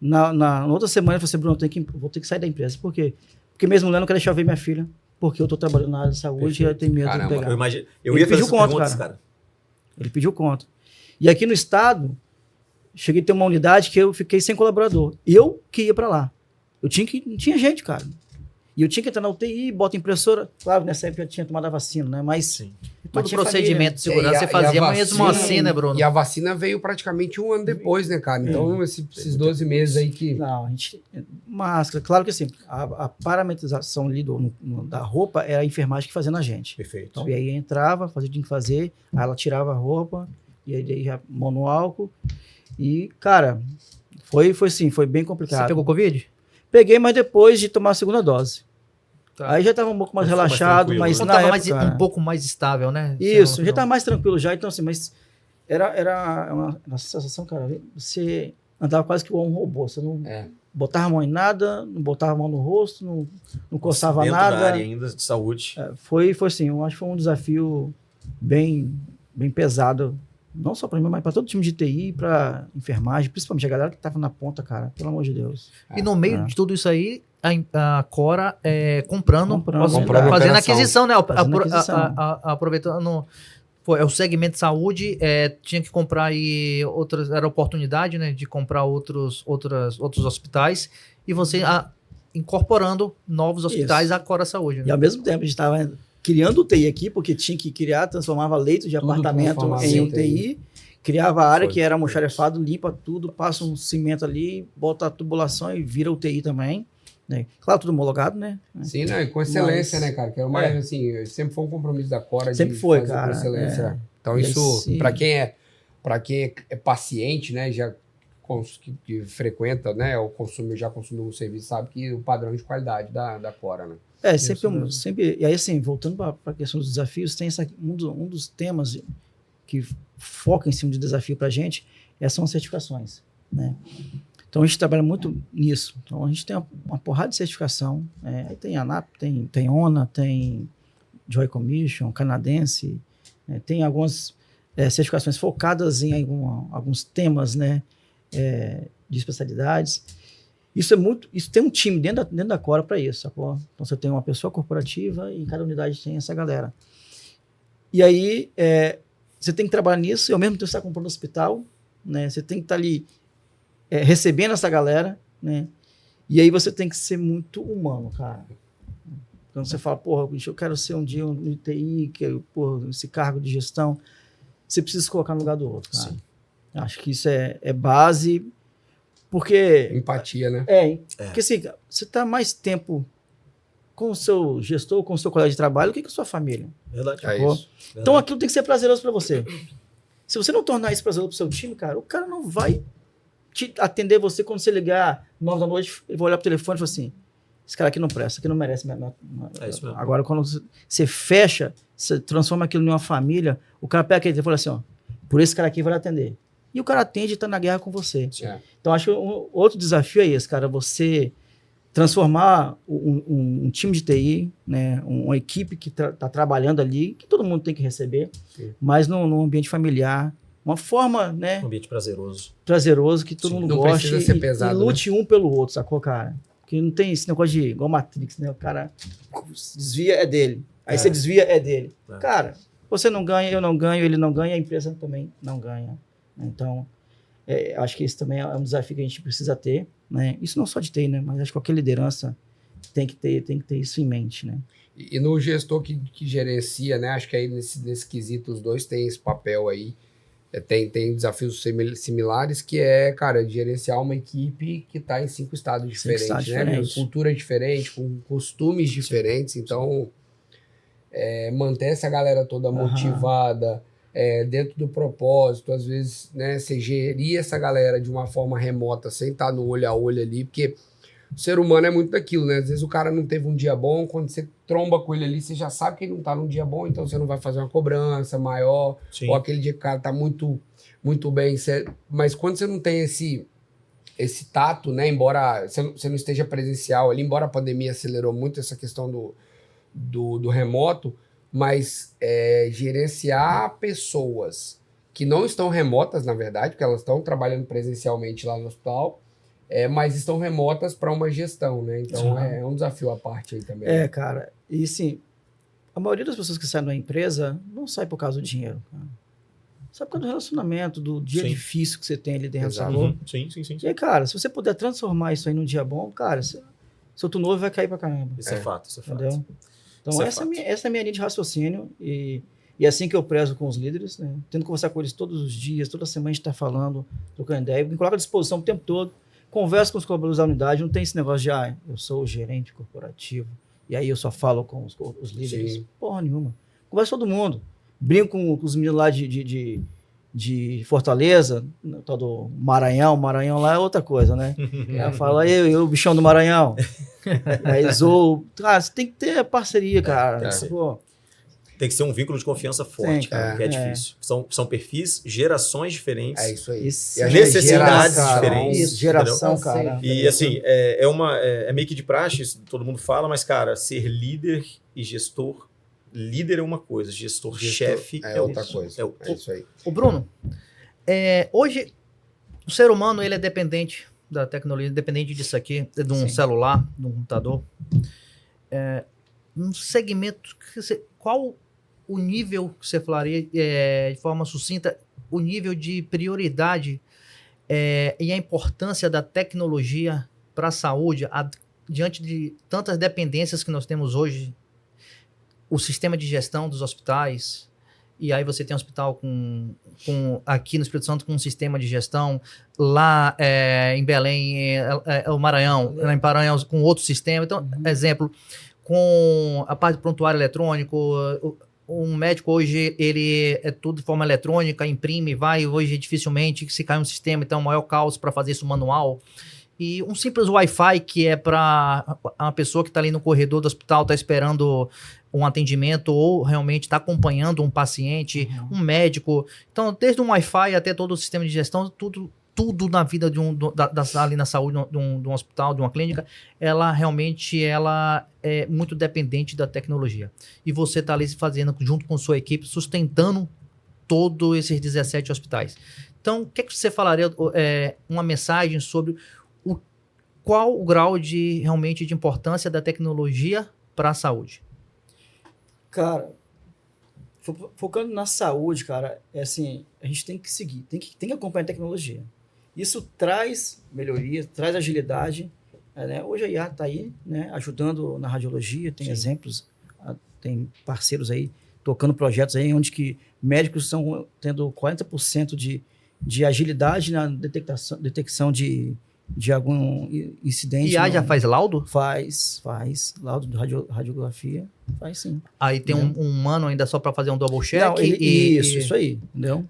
na outra semana e falou assim: Bruno, vou ter que sair da empresa. Por quê? Porque mesmo mulher não quer deixar eu ver minha filha, porque eu estou trabalhando na área de saúde. Perfeito. E eu tenho medo de Caramba, pegar. Eu Ele ia fazer pediu essas conta, perguntas, cara. cara. Ele pediu conta. E aqui no estado, cheguei a ter uma unidade que eu fiquei sem colaborador. Eu que ia para lá. Não tinha gente, cara. E eu tinha que entrar na UTI, bota impressora. Claro, nessa época eu tinha tomado a vacina, né? Mas Sim. Todo tinha procedimento de segurança E a você fazia vacina- mesmo assim, né, Bruno? E a vacina veio praticamente um ano depois, né, cara? Então, esses 12 meses aí que... não, a gente. Máscara, claro que assim, a parametrização ali da roupa era a enfermagem que fazia na gente. Perfeito. Então, e aí entrava, fazia o que tinha que fazer, aí ela tirava a roupa, e aí já mão no álcool. E, cara, foi assim, foi bem complicado. Você pegou Covid? Peguei, mas depois de tomar a segunda dose. Tá. Aí já estava um pouco mais Mas ficou mais relaxado, tranquilo, mas né? na Tava época... mais, um pouco mais estável, né? Isso, Você já estava mais tranquilo já, então assim, mas era uma sensação, cara, você andava quase que igual um robô, você não botava a mão em nada, não botava a mão no rosto, não coçava Dentro nada. da área ainda de saúde. Foi assim, eu acho que foi um desafio bem pesado, não só para mim, mas para todo time de TI, para enfermagem, principalmente a galera que estava na ponta, cara, pelo amor de Deus. E no meio de tudo isso aí, a Cora Comprando fazendo operação. aquisição, né? Fazendo aquisição. Aproveitando, pô, o segmento de saúde, tinha que comprar aí outras, era oportunidade, né? De comprar outros hospitais e você incorporando novos hospitais à Cora Saúde. E Né? ao mesmo tempo a gente estava criando UTI aqui, porque tinha que criar, transformava leitos de Tudo apartamento transformava em em UTI, criava a área Foi. que era almoxarifado, limpa tudo, passa um cimento ali, bota a tubulação e vira UTI também. Né? Claro, tudo homologado, né? Sim, né? E com excelência, Mas- né, cara? Que é uma, assim, sempre foi um compromisso da Cora Sempre de foi, fazer cara, com excelência. Então, E isso, assim- para quem é paciente, né, que frequenta, né, ou já consumiu um serviço, sabe que o padrão de qualidade da Cora, né? Sempre. E aí, assim, voltando para a questão dos desafios, tem um dos temas que foca em cima de desafio para a gente são as certificações, né? Então, a gente trabalha muito nisso. Então, a gente tem uma porrada de certificação. Aí tem ANAP, tem ONA, tem Joy Commission, canadense, né? Tem algumas certificações focadas em alguns temas, né? De especialidades. Isso tem um time dentro da Cora para isso, sacou? Então você tem uma pessoa corporativa e em cada unidade tem essa galera. E aí você tem que trabalhar nisso e ao mesmo tempo você está comprando hospital, né? Você tem que estar ali recebendo essa galera, né? E aí você tem que ser muito humano, cara. Quando você fala, porra, bicho, eu quero ser um dia um ITI, esse cargo de gestão, você precisa se colocar no lugar do outro, cara. Sim. Acho que isso é base, porque... Empatia, né? Porque assim, você está mais tempo com o seu gestor, com o seu colega de trabalho, do que com a sua família. Verdade. É Sacou? isso. Então aquilo tem que ser prazeroso para você. Se você não tornar isso prazeroso pro seu time, cara, o cara não vai te atender você quando você ligar 9 da noite, ele vai olhar pro telefone e falar assim, esse cara aqui não presta, aqui não merece minha É isso mesmo. Agora, quando você fecha, você transforma aquilo em uma família, o cara pega aquele telefone e fala assim, ó, por esse cara aqui vai lhe atender. E o cara atende e tá na guerra com você. É. Então, acho que outro desafio é esse, cara, você transformar um time de TI, né, uma equipe que tá trabalhando ali, que todo mundo tem que receber, mas num ambiente familiar, uma forma, né, Um ambiente prazeroso. prazeroso, que todo mundo não goste precisa ser pesado, e lute um pelo outro, sacou, cara? Porque não tem esse negócio de igual Matrix, né? O cara desvia, é dele. Aí você desvia, é dele. É. Cara, você não ganha, eu não ganho, ele não ganha, a empresa também não ganha. Então, acho que esse também é um desafio que a gente precisa ter, né? Isso não só de TI, né? Mas acho que qualquer liderança tem que ter isso em mente, né? E no gestor que gerencia, né? Acho que aí nesse quesito os dois têm esse papel aí. Tem desafios similares, que cara, gerenciar uma equipe que está em 5 estados diferentes, né? diferentes. Com cultura diferente, com costumes diferentes. Então, manter essa galera toda motivada, dentro do propósito, às vezes, né, você gerir essa galera de uma forma remota, sem estar no olho a olho ali, porque o ser humano é muito daquilo, né? Às vezes o cara não teve um dia bom, quando você tromba com ele ali, você já sabe que ele não tá num dia bom, então você não vai fazer uma cobrança maior, Sim. ou aquele dia que o cara tá muito, muito bem. Mas quando você não tem esse tato, né? Embora você não esteja presencial ali, embora a pandemia acelerou muito essa questão do remoto, mas gerenciar pessoas que não estão remotas, na verdade, porque elas estão trabalhando presencialmente lá no hospital, mas estão remotas para uma gestão, né? Então é um desafio à parte aí também. Cara, e sim, a maioria das pessoas que saem da empresa não sai por causa do dinheiro, cara. Sai por causa do relacionamento, do dia Sim. difícil que você tem ali dentro, Exato. sacou? Uhum. Sim. E aí, cara, se você puder transformar isso aí num dia bom, cara, seu turnover vai cair pra caramba. Isso é fato. Entendeu? Então, Isso é essa fato. é a minha linha de raciocínio e é assim que eu prezo com os líderes, né? Tendo que conversar com eles todos os dias, toda semana a gente está falando, trocando ideia, me coloco à disposição o tempo todo, converso com os colaboradores da unidade, não tem esse negócio de, eu sou o gerente corporativo e aí eu só falo com os líderes. Sim. Porra nenhuma. Converso com todo mundo. Brinco com os meninos lá de Fortaleza, no tal do Maranhão lá é outra coisa, né? Aí eu falo, aí o bichão do Maranhão. Aí zoou. Cara, você tem que ter parceria, cara. tem que ser. Pô, Tem que ser um vínculo de confiança forte, Sim, cara, porque é difícil. São perfis, gerações diferentes. É isso aí. isso E a necessidades geração, diferentes. Isso, geração, entendeu? cara. E assim, é meio que de praxe, isso todo mundo fala, mas, cara, ser líder e gestor, líder é uma coisa, gestor-chefe é outra isso. coisa. É É isso aí. O Bruno, hoje o ser humano ele é dependente da tecnologia, dependente disso aqui, de um Sim. celular, de um computador. Um segmento, qual o nível que você falaria, de forma sucinta, o nível de prioridade e a importância da tecnologia para a saúde, diante de tantas dependências que nós temos hoje, o sistema de gestão dos hospitais, e aí você tem um hospital aqui no Espírito Santo com um sistema de gestão, lá em Belém, o Maranhão, lá em Maranhão com outro sistema. Então, exemplo, com a parte de prontuário eletrônico, um médico hoje, ele é tudo de forma eletrônica, imprime, vai, hoje dificilmente se cai um sistema, então é o maior caos para fazer isso manual. E um simples Wi-Fi que é para uma pessoa que está ali no corredor do hospital, está esperando um atendimento ou realmente está acompanhando um paciente, um médico. Então, desde um Wi-Fi até todo o sistema de gestão, tudo na vida ali na saúde de um hospital, de uma clínica, ela realmente é muito dependente da tecnologia. E você está ali fazendo, junto com sua equipe, sustentando todos esses 17 hospitais. Então, o que você falaria, uma mensagem sobre qual o grau realmente de importância da tecnologia para a saúde? Cara, focando na saúde, cara, assim, a gente tem que seguir, tem que acompanhar a tecnologia. Isso traz melhoria, traz agilidade. Né? Hoje a IA está aí, né, ajudando na radiologia, tem exemplos, tem parceiros aí tocando projetos aí onde que médicos estão tendo 40% de agilidade na detecção de algum incidente. IA já faz laudo? Faz laudo de radiografia, faz sim. Aí tem um humano ainda só para fazer um double check? Não, isso aí, entendeu?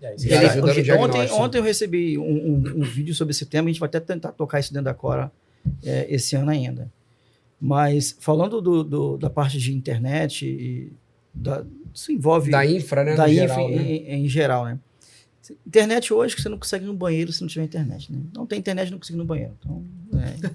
Ontem eu recebi um vídeo sobre esse tema, a gente vai até tentar tocar isso dentro da Cora esse ano ainda. Mas falando da parte de internet, isso envolve... Da infra, né? Da infra geral, né? em geral, né? Internet hoje, que você não consegue ir no banheiro se não tiver internet, né? Não tem internet, não consigo ir no banheiro. Então,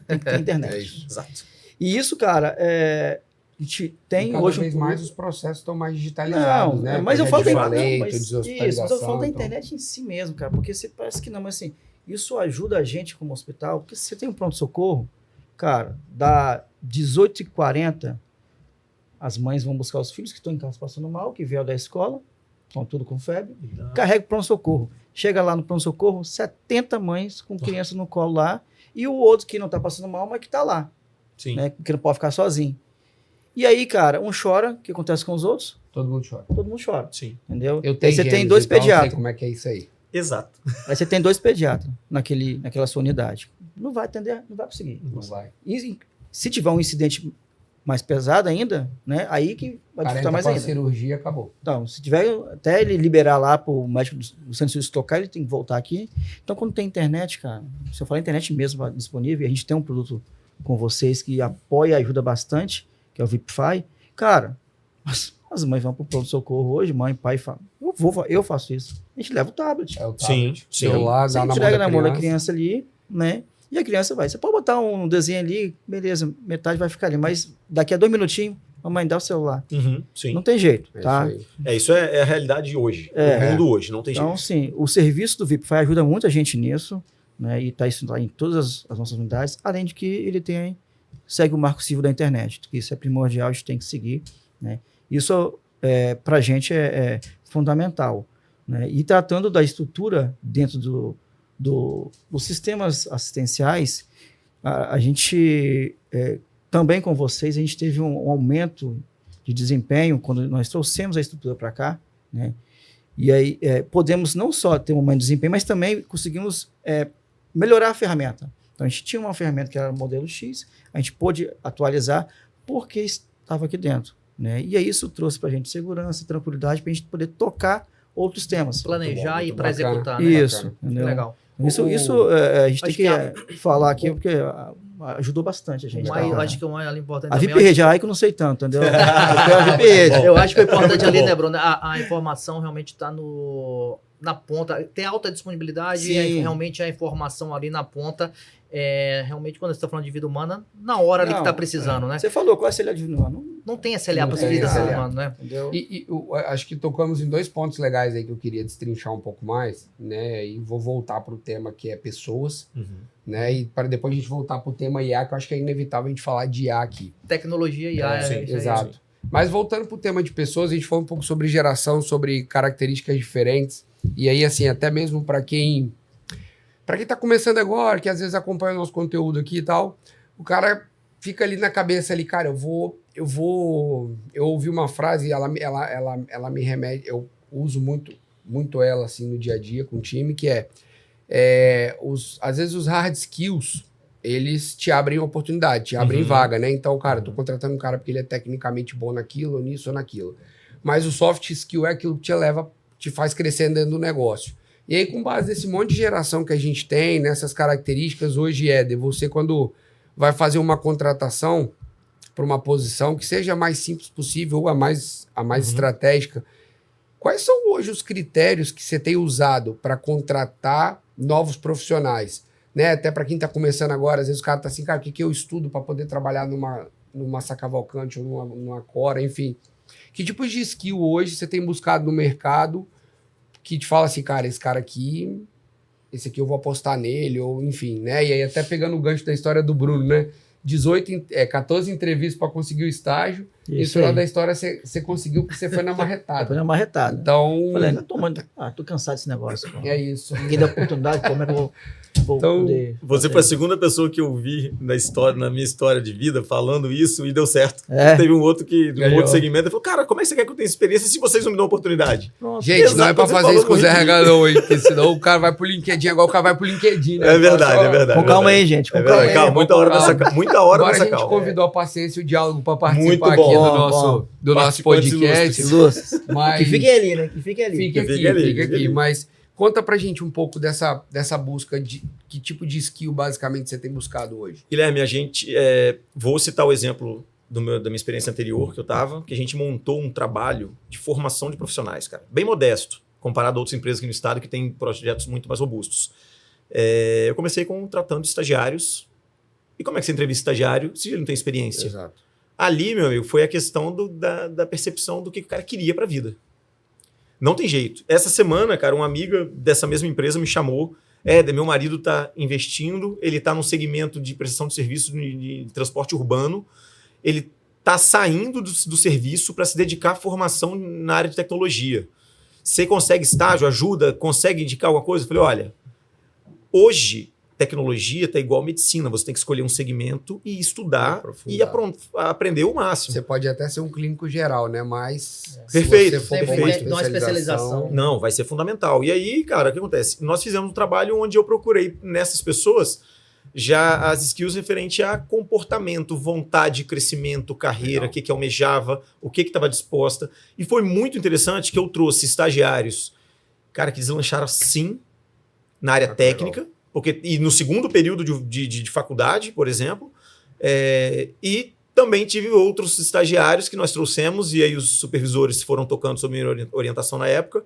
tem que ter internet. É isso. Exato. E isso, cara, a gente tem Cada hoje... vez mais os processos estão mais digitalizados, Não, né? mas eu falo mas eu falo da internet em si mesmo, cara, porque você parece que não, mas assim, isso ajuda a gente como hospital, porque se você tem um pronto-socorro, cara, dá 18h40, as mães vão buscar os filhos que estão em casa passando mal, que vieram da escola, estão tudo com febre, carrega o pronto-socorro. Chega lá no pronto-socorro, 70 mães com criança no colo lá, e o outro que não está passando mal, mas que está lá, Sim. né, que não pode ficar sozinho. E aí, cara, um chora, o que acontece com os outros? Todo mundo chora. Todo mundo chora, Sim. entendeu? Eu tenho Aí você tem gêmeos, dois então eu sei pediatras. como é que é isso aí. Exato. Aí você tem 2 pediatras naquela sua unidade. Não vai atender, não vai conseguir. Não vai. E se tiver um incidente mais pesada ainda, né? Aí que vai dificultar mais com a ainda. cirurgia, acabou. Então, se tiver, até ele liberar lá para o médico do centro de tocar, ele tem que voltar aqui. Então, quando tem internet, cara, se eu falar internet mesmo disponível, a gente tem um produto com vocês que apoia e ajuda bastante, que é o VIPFI. Cara, as mães vão para o pronto-socorro hoje, mãe, pai, falam, eu faço isso. A gente leva o tablet. É o Sim, tablet, sim. celular, Você dá na entrega na mão da criança. criança ali, né? E a criança vai. Você pode botar um desenho ali, beleza, metade vai ficar ali, mas daqui a 2 minutinhos, mamãe, dá o celular. Uhum, sim. Não tem jeito, É tá? isso aí. Isso é a realidade de hoje. É. O mundo hoje, não tem Então, jeito. sim, o serviço do VIPFI ajuda muito a gente nisso, né? E está isso lá em todas as nossas unidades, além de que ele segue o marco civil da internet, que isso é primordial, a gente tem que seguir, né? Isso, para a gente, é fundamental, né? E tratando da estrutura dentro dos sistemas assistenciais, a gente, também com vocês, a gente teve um aumento de desempenho quando nós trouxemos a estrutura para cá, né? E aí podemos não só ter um aumento de desempenho, mas também conseguimos melhorar a ferramenta. Então, a gente tinha uma ferramenta que era o modelo X, a gente pôde atualizar porque estava aqui dentro, né? E aí isso trouxe para a gente segurança, tranquilidade, para a gente poder tocar outros temas. Planejar muito e para bacana. executar, né? Isso, bacana. entendeu? Legal. Isso a gente tem Acho que falar aqui, porque ajudou bastante a gente. Mas tá? acho que o mais importante A também, VIP Rede que eu não sei tanto, entendeu? A VIP Rede. eu acho que o importante ali, Bom. né, Bruno, a informação realmente está na ponta. Tem alta disponibilidade Sim. e realmente a informação ali na ponta. Realmente, quando você está falando de vida humana, na hora ali que está precisando, né? Você falou qual é a CLA de não, Não tem SLA para tem vida SLA. ser humano, né? entendeu? E eu acho que tocamos em 2 pontos legais aí que eu queria destrinchar um pouco mais, né? E vou voltar para o tema que é pessoas, Uhum. né? E para depois a gente voltar para o tema IA, que eu acho que é inevitável a gente falar de IA aqui. Tecnologia e AI. sim, isso aí. Exato. Mas voltando para o tema de pessoas, a gente falou um pouco sobre geração, sobre características diferentes. E aí, assim, até mesmo para quem está começando agora, que às vezes acompanha o nosso conteúdo aqui e tal, o cara fica ali na cabeça ali, cara, eu ouvi uma frase e ela me remete, eu uso muito ela assim no dia a dia com o time, que às vezes os hard skills, eles te abrem oportunidade, te abrem Uhum. vaga, né? Então, cara, eu tô contratando um cara porque ele é tecnicamente bom naquilo, ou nisso ou naquilo. Mas o soft skill é aquilo que te faz crescer dentro do negócio. E aí, com base nesse monte de geração que a gente tem, nessas características, hoje você quando vai fazer uma contratação para uma posição que seja a mais simples possível ou a mais estratégica, quais são hoje os critérios que você tem usado para contratar novos profissionais? Né? Até para quem está começando agora, às vezes o cara está assim, cara, o que eu estudo para poder trabalhar numa Sacavalcante ou numa Cora, enfim. Que tipo de skill hoje você tem buscado no mercado que te fala assim, cara, esse aqui eu vou apostar nele, ou enfim, né? E aí até pegando o gancho da história do Bruno, né? 14 entrevistas para conseguir o estágio, e no Isso final aí. da história você conseguiu porque você foi na Foi marretada. na marretada. Então, Falei, tô cansado desse negócio. Pô. é isso. Ninguém dá oportunidade, como é que eu vou Então, poder... Você fazer? foi a segunda pessoa que eu vi na minha história de vida falando isso e deu certo. É. Teve um outro de um Ganhou. outro segmento e falou, cara, como é que você quer que eu tenha experiência se vocês não me dão oportunidade? Pronto. Gente, não é Exato, pra você fazer falou isso com o no Zé LinkedIn. RH não, hein? Porque senão o cara vai pro LinkedIn, agora o cara vai pro LinkedIn, né? É verdade, Só- é verdade. Com calma aí, gente. Com É calma verdade, aí. calma, muita hora calma. nessa Agora a gente calma. convidou a paciência e o diálogo pra participar Muito aqui bom, do nosso Participantes podcast. Ilustres. Mas Que fiquem ali, né? Que fiquem ali. fica aqui, Fica ali, fica fica aqui. ali. Mas conta pra gente um pouco dessa busca de que tipo de skill basicamente você tem buscado hoje. Guilherme, a gente, vou citar o exemplo da minha experiência anterior que eu estava, que a gente montou um trabalho de formação de profissionais, cara, bem modesto, comparado a outras empresas aqui no estado que têm projetos muito mais robustos. Eu comecei contratando estagiários. E como é que você entrevista estagiário se ele não tem experiência? Exato. Ali, meu amigo, foi a questão da percepção do que o cara queria para a vida. Não tem jeito. Essa semana, cara, uma amiga dessa mesma empresa me chamou. Meu marido está investindo, ele está num segmento de prestação de serviço de transporte urbano, ele está saindo do serviço para se dedicar à formação na área de tecnologia. Você consegue estágio, ajuda, consegue indicar alguma coisa? Eu falei, olha, hoje tecnologia está igual medicina, você tem que escolher um segmento e estudar e aprender o máximo. Você pode até ser um clínico geral, né? Mas Perfeito, se você for Sempre pra perfeito. dá uma especialização. Não, vai ser fundamental. E aí, cara, o que acontece? Nós fizemos um trabalho onde eu procurei nessas pessoas já as skills referente a comportamento, vontade, crescimento, carreira, o que almejava, o que estava disposta. E foi muito interessante que eu trouxe estagiários, cara, que deslancharam sim na área técnica, e no segundo período de faculdade, por exemplo, e também tive outros estagiários que nós trouxemos, e aí os supervisores foram tocando sobre minha orientação na época,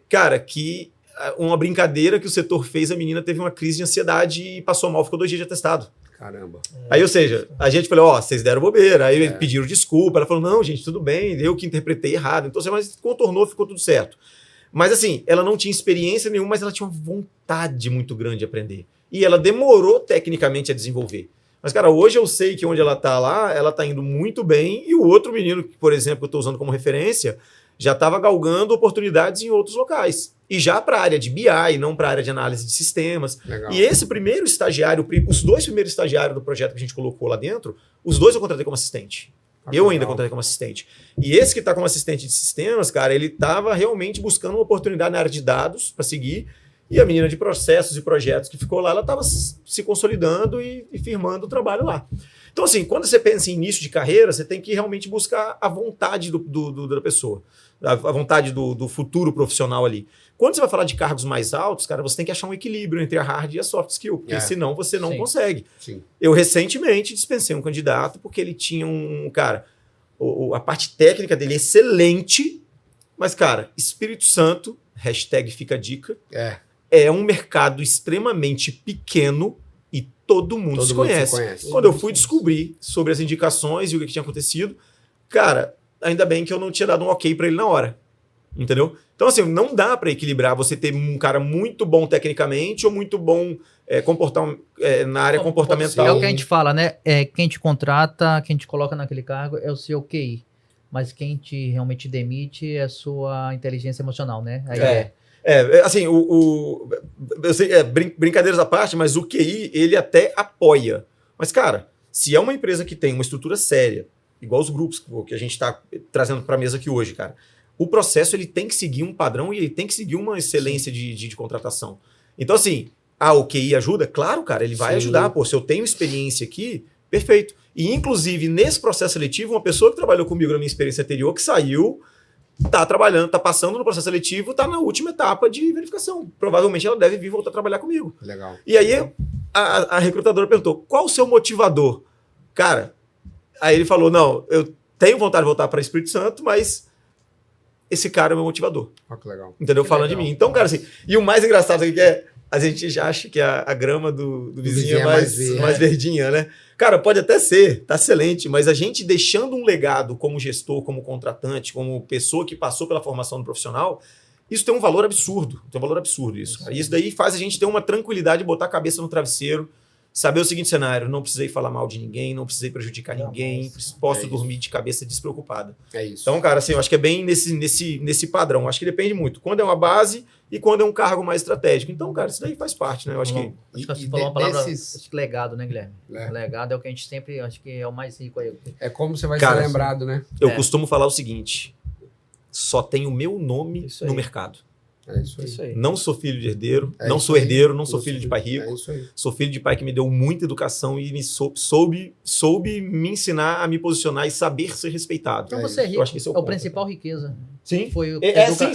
cara, que uma brincadeira que o setor fez, a menina teve uma crise de ansiedade e passou mal, ficou 2 dias de atestado. Caramba. Aí, ou seja, a gente falou, vocês deram bobeira. Aí pediram desculpa, ela falou, não, gente, tudo bem, eu que interpretei errado. Então, mas contornou, ficou tudo certo. Mas assim, ela não tinha experiência nenhuma, mas ela tinha uma vontade muito grande de aprender. E ela demorou tecnicamente a desenvolver. Mas, cara, hoje eu sei que onde ela tá lá, ela tá indo muito bem, e o outro menino, por exemplo, que eu tô usando como referência, já estava galgando oportunidades em outros locais. E já para a área de BI, não para a área de análise de sistemas. Legal. E esse primeiro estagiário, os 2 primeiros estagiários do projeto que a gente colocou lá dentro, os 2 eu contratei como assistente. Eu ainda contratei como assistente. E esse que está como assistente de sistemas, cara, ele estava realmente buscando uma oportunidade na área de dados para seguir. E a menina de processos e projetos que ficou lá, ela estava se consolidando e firmando o trabalho lá. Então, assim, quando você pensa em início de carreira, você tem que realmente buscar a vontade da pessoa, a vontade do futuro profissional ali. Quando você vai falar de cargos mais altos, cara, você tem que achar um equilíbrio entre a hard e a soft skill, porque senão você não consegue. Sim. Eu recentemente dispensei um candidato porque ele tinha cara, a parte técnica dele é excelente, mas, cara, Espírito Santo, hashtag fica a dica, é um mercado extremamente pequeno e todo mundo se conhece. Quando eu fui descobrir sobre as indicações e o que tinha acontecido, cara, ainda bem que eu não tinha dado um ok para ele na hora. Entendeu? Então, assim, não dá para equilibrar você ter um cara muito bom tecnicamente ou muito bom na área comportamental. É o que a gente fala, né? Quem te contrata, quem te coloca naquele cargo é o seu QI. Mas quem te realmente demite é a sua inteligência emocional, né? Assim, eu sei, brincadeiras à parte, mas o QI, ele até apoia. Mas, cara, se é uma empresa que tem uma estrutura séria, igual os grupos que a gente está trazendo para a mesa aqui hoje, cara, o processo ele tem que seguir um padrão e ele tem que seguir uma excelência de contratação. Então, assim, o QI ajuda? Claro, cara, ele vai ajudar. Pô, se eu tenho experiência aqui, perfeito. E, inclusive, nesse processo seletivo, uma pessoa que trabalhou comigo na minha experiência anterior, que saiu, tá trabalhando, tá passando no processo seletivo, tá na última etapa de verificação. Provavelmente ela deve vir voltar a trabalhar comigo. Legal. E aí, a recrutadora perguntou, qual o seu motivador? Cara, aí ele falou, não, eu tenho vontade de voltar para Espírito Santo, mas esse cara é o meu motivador. Que legal. Entendeu? Falando de mim. Então, cara, assim, e o mais engraçado aqui é, a gente já acha que a grama do vizinho é mais verdinha, né? Cara, pode até ser, tá excelente, mas a gente deixando um legado como gestor, como contratante, como pessoa que passou pela formação do profissional, isso tem um valor absurdo. Tem um valor absurdo isso. Cara. Isso daí faz a gente ter uma tranquilidade de botar a cabeça no travesseiro, saber o seguinte cenário, não precisei falar mal de ninguém, não precisei prejudicar ninguém, posso dormir de cabeça despreocupada. É isso. Então, cara, assim, eu acho que é bem nesse padrão. Acho que depende muito. Quando é uma base e quando é um cargo mais estratégico. Então, cara, isso daí faz parte, né? Eu acho que... Acho que você falou uma palavra, acho que legado, né, Guilherme? Legado é o que a gente sempre, acho que é o mais rico aí. É como você vai ser lembrado, né? Eu costumo falar o seguinte, só tem o meu nome no mercado. É isso aí. Não sou filho de herdeiro, não sou herdeiro, não sou filho de pai rico. É isso aí. Sou filho de pai que me deu muita educação e me soube me ensinar a me posicionar e saber ser respeitado. Então você é rico, eu acho que esse é o ponto, principal riqueza. Sim. Foi o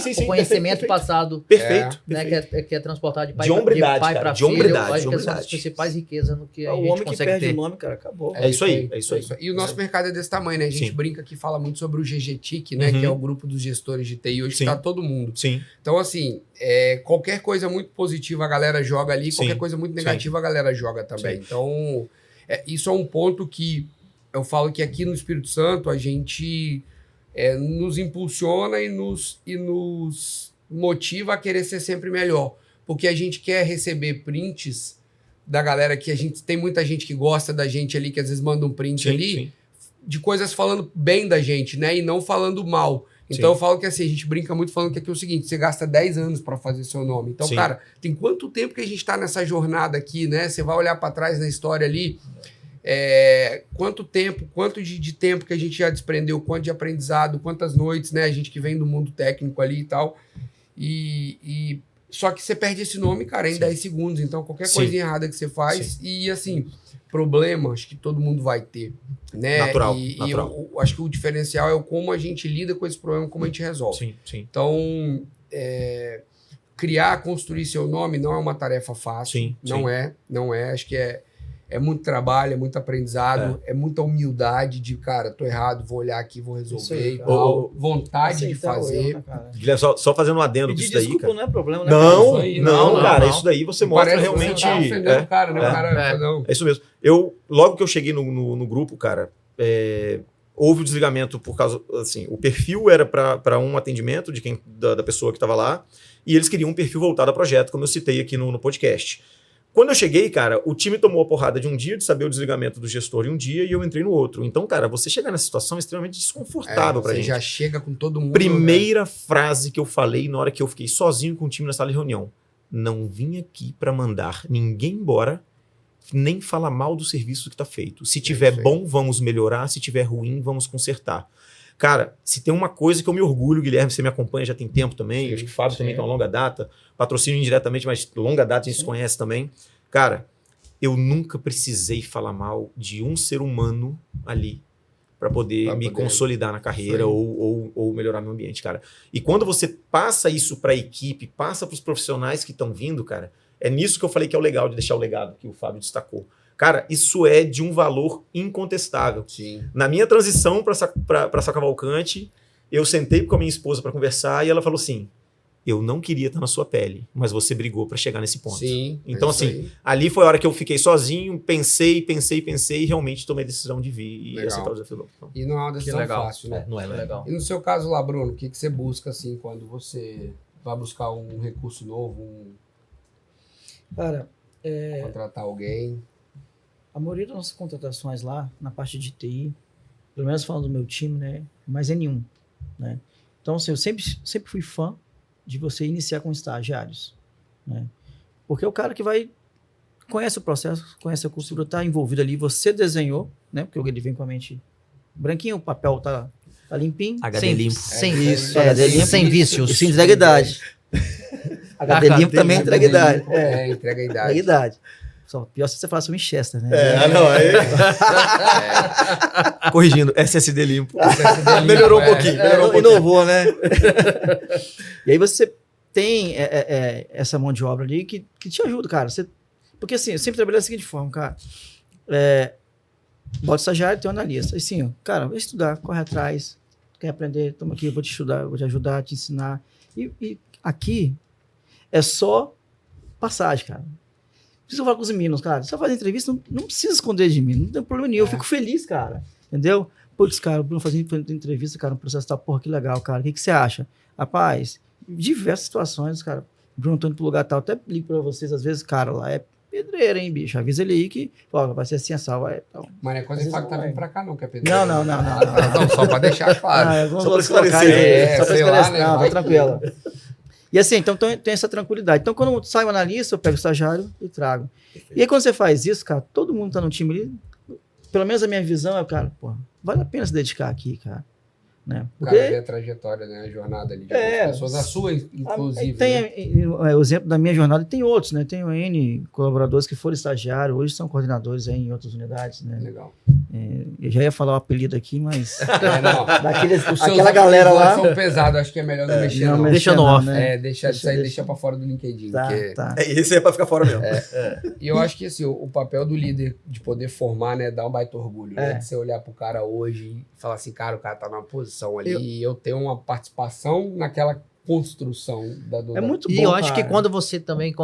sim, conhecimento perfeito. passado. Perfeito. Né, que é transportado de pai para de filho. hombridade, Acho que são as principais riquezas no que a O gente homem que consegue perde ter. o nome, cara, acabou. É isso aí. E o nosso mercado é desse tamanho, né? A gente brinca aqui, fala muito sobre o GGTIC, né? Que é o grupo dos gestores de TI. Hoje está todo mundo. Sim. Então, assim, qualquer coisa muito positiva a galera joga ali, qualquer coisa muito negativa a galera joga também. Então, isso é um ponto que eu falo que aqui no Espírito Santo a gente nos impulsiona e nos motiva a querer ser sempre melhor. Porque a gente quer receber prints da galera que tem muita gente que gosta da gente ali, que às vezes manda um print de coisas falando bem da gente, né? E não falando mal. Então eu falo que assim, a gente brinca muito falando que aqui é o seguinte, você gasta 10 anos para fazer seu nome. Então, cara, tem quanto tempo que a gente tá nessa jornada aqui, né? Você vai olhar para trás na história ali, quanto de tempo que a gente já desprendeu, quanto de aprendizado, quantas noites, né? A gente que vem do mundo técnico ali e tal. E Só que você perde esse nome, cara, em 10 segundos. Então, qualquer Sim. coisinha errada que você faz. E, assim, problemas que todo mundo vai ter, né? Natural, E natural. eu acho que o diferencial é o como a gente lida com esse problema, como a gente resolve. Sim, sim. Então, criar, construir seu nome não é uma tarefa fácil. Sim, não é. Acho que é muito trabalho, é muito aprendizado, é muita humildade de, cara, tô errado, vou olhar aqui, vou Isso resolver aí, e cara. tal. Vontade de Aceitar o fazer. erro, né, cara? Guilherme, só fazendo um adendo Pedir disso daí, desculpa cara. não é problema, né? Não, Isso aí, não, cara, não. isso daí você mostra Parece que realmente... você tá ofendendo o cara, né? O cara É. não. É isso mesmo. Logo que eu cheguei no grupo, cara, houve o desligamento por causa, assim, o perfil era para um atendimento da pessoa que estava lá, e eles queriam um perfil voltado a projeto, como eu citei aqui no podcast. Quando eu cheguei, cara, o time tomou a porrada de um dia, de saber o desligamento do gestor em um dia, e eu entrei no outro. Então, cara, você chegar nessa situação é extremamente desconfortável pra Você gente. já chega com todo mundo. Primeira frase que eu falei na hora que eu fiquei sozinho com o time na sala de reunião. Não vim aqui pra mandar ninguém embora, nem falar mal do serviço que tá feito. Se tiver isso aí. bom, vamos melhorar. Se tiver ruim, vamos consertar. Cara, se tem uma coisa que eu me orgulho, Guilherme, você me acompanha já tem tempo também, Sim, acho que o Fábio sim. também tem uma longa data, patrocínio indiretamente, mas longa data a gente se conhece também. Cara, eu nunca precisei falar mal de um ser humano ali para poder me consolidar na carreira ou melhorar meu ambiente, cara. E quando você passa isso para a equipe, passa para os profissionais que estão vindo, cara, é nisso que eu falei que é o legal de deixar o legado que o Fábio destacou. Cara, isso é de um valor incontestável. Sim. Na minha transição para Cavalcante, eu sentei com a minha esposa para conversar e ela falou assim: eu não queria estar na sua pele, mas você brigou para chegar nesse ponto. Sim. Então, isso assim, aí. ali foi a hora que eu fiquei sozinho, pensei e realmente tomei a decisão de vir e Legal. aceitar o desafio novo. Então, E não é uma decisão legal. fácil, né? não é legal. Legal. E no seu caso lá, Bruno, o que você busca, assim, quando você vai buscar um recurso novo, Cara, contratar alguém? a maioria das nossas contratações lá, na parte de TI, pelo menos falando do meu time, né? Mas é nenhum, né? Então, assim, eu sempre fui fã de você iniciar com estagiários, né? Porque é o cara que conhece o processo, conhece a cultura, tá envolvido ali, você desenhou, né? Porque ele vem com a mente branquinha, o papel tá limpinho. HD limpo. Sem isso, HD limpo, sem vícios. E sem entrega idade. HD limpo também entrega idade. Entrega a idade. Entrega idade. Só, pior se você falasse Winchester, né? Corrigindo, SSD limpo. SSD Melhorou um limpo, pouquinho. Inovou, né? E aí você tem essa mão de obra ali que te ajuda, cara. Porque assim, eu sempre trabalhei da seguinte forma, cara. Bota estagiário, tem um analista. E assim, ó, cara, vai estudar, corre atrás, quer aprender, toma aqui, eu vou te estudar, eu vou te ajudar, te ensinar. E aqui é só passagem, cara. Preciso falar com os meninos, cara. Se eu fazer entrevista, não precisa esconder de mim, não tem problema nenhum. Eu fico feliz, cara. Entendeu? Putz, cara, o Bruno fazendo entrevista, cara, um processo tá, porra, que legal, cara. O que você acha? Rapaz, diversas situações, cara. Bruno, tô indo pro lugar tal, até ligo pra vocês, às vezes, cara, lá é pedreira, hein, bicho? Avisa ele aí que, ó, vai ser assim, a salva. Então. Mas não é coisa de falar que tá vindo pra cá, não, que é pedro. Não. Não, só pra deixar claro. Só pra pra esclarecer. esclarecer. Só pra sei lá, esclarecer. né? Não, Vai tá tranquilo. E assim, então tem essa tranquilidade. Então, quando sai o analista, eu pego o estagiário e trago. E aí, quando você faz isso, cara, todo mundo tá no time ali, pelo menos a minha visão é, cara, pô, vale a pena se dedicar aqui, cara. Né? O cara vê a trajetória, né? A jornada ali de algumas pessoas. A sua, inclusive. Tem o exemplo da minha jornada, e tem outros, né? Tenho N colaboradores que foram estagiários, hoje são coordenadores aí em outras unidades, né? Legal. Eu já ia falar o apelido aqui, mas Não. aquela galera lá. São pesados, acho que é melhor não mexer, não. Deixa no off. né? Deixa pra fora do LinkedIn. porque... Tá. Esse é pra ficar fora mesmo. E eu acho que assim, o papel do líder de poder formar, né, dá um baita orgulho, né? De você olhar pro cara hoje e falar assim, cara, o cara tá numa posição ali e eu tenho uma participação naquela construção da É muito bom, E eu acho que cara. quando você também,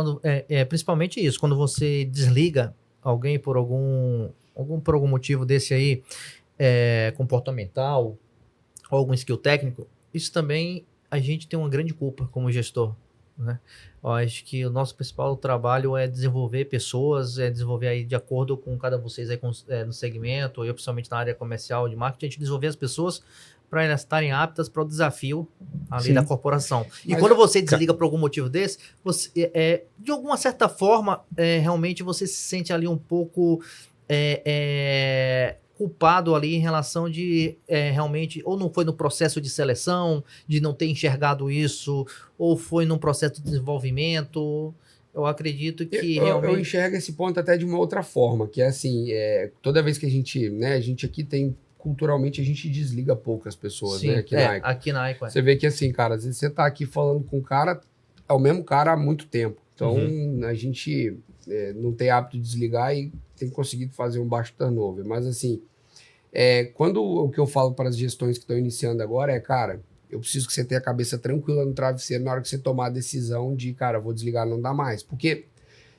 principalmente isso, quando você desliga alguém por algum motivo desse aí, comportamental, ou algum skill técnico, isso também a gente tem uma grande culpa como gestor, né? Eu acho que o nosso principal trabalho é desenvolver pessoas, desenvolver aí de acordo com cada vocês aí no segmento, eu principalmente na área comercial de marketing, a gente desenvolver as pessoas para elas estarem aptas para o desafio ali Sim. da corporação. E Mas quando você desliga por algum motivo desse, você, de alguma certa forma, realmente você se sente ali um pouco com culpado ali em relação de realmente, ou não foi no processo de seleção, de não ter enxergado isso, ou foi num processo de desenvolvimento. Eu acredito que eu realmente... enxergo esse ponto até de uma outra forma, que é assim, toda vez que a gente aqui tem, culturalmente, a gente desliga pouco as pessoas, Sim, né, aqui na Icon. aqui na Icon. Você vê que assim, cara, às vezes você tá aqui falando com o cara, é o mesmo cara há muito tempo. Então, a gente não tem hábito de desligar e tem conseguido fazer um baixo turnover. Mas assim, quando o que eu falo para as gestões que estão iniciando agora cara, eu preciso que você tenha a cabeça tranquila no travesseiro na hora que você tomar a decisão de, cara, vou desligar, não dá mais. Porque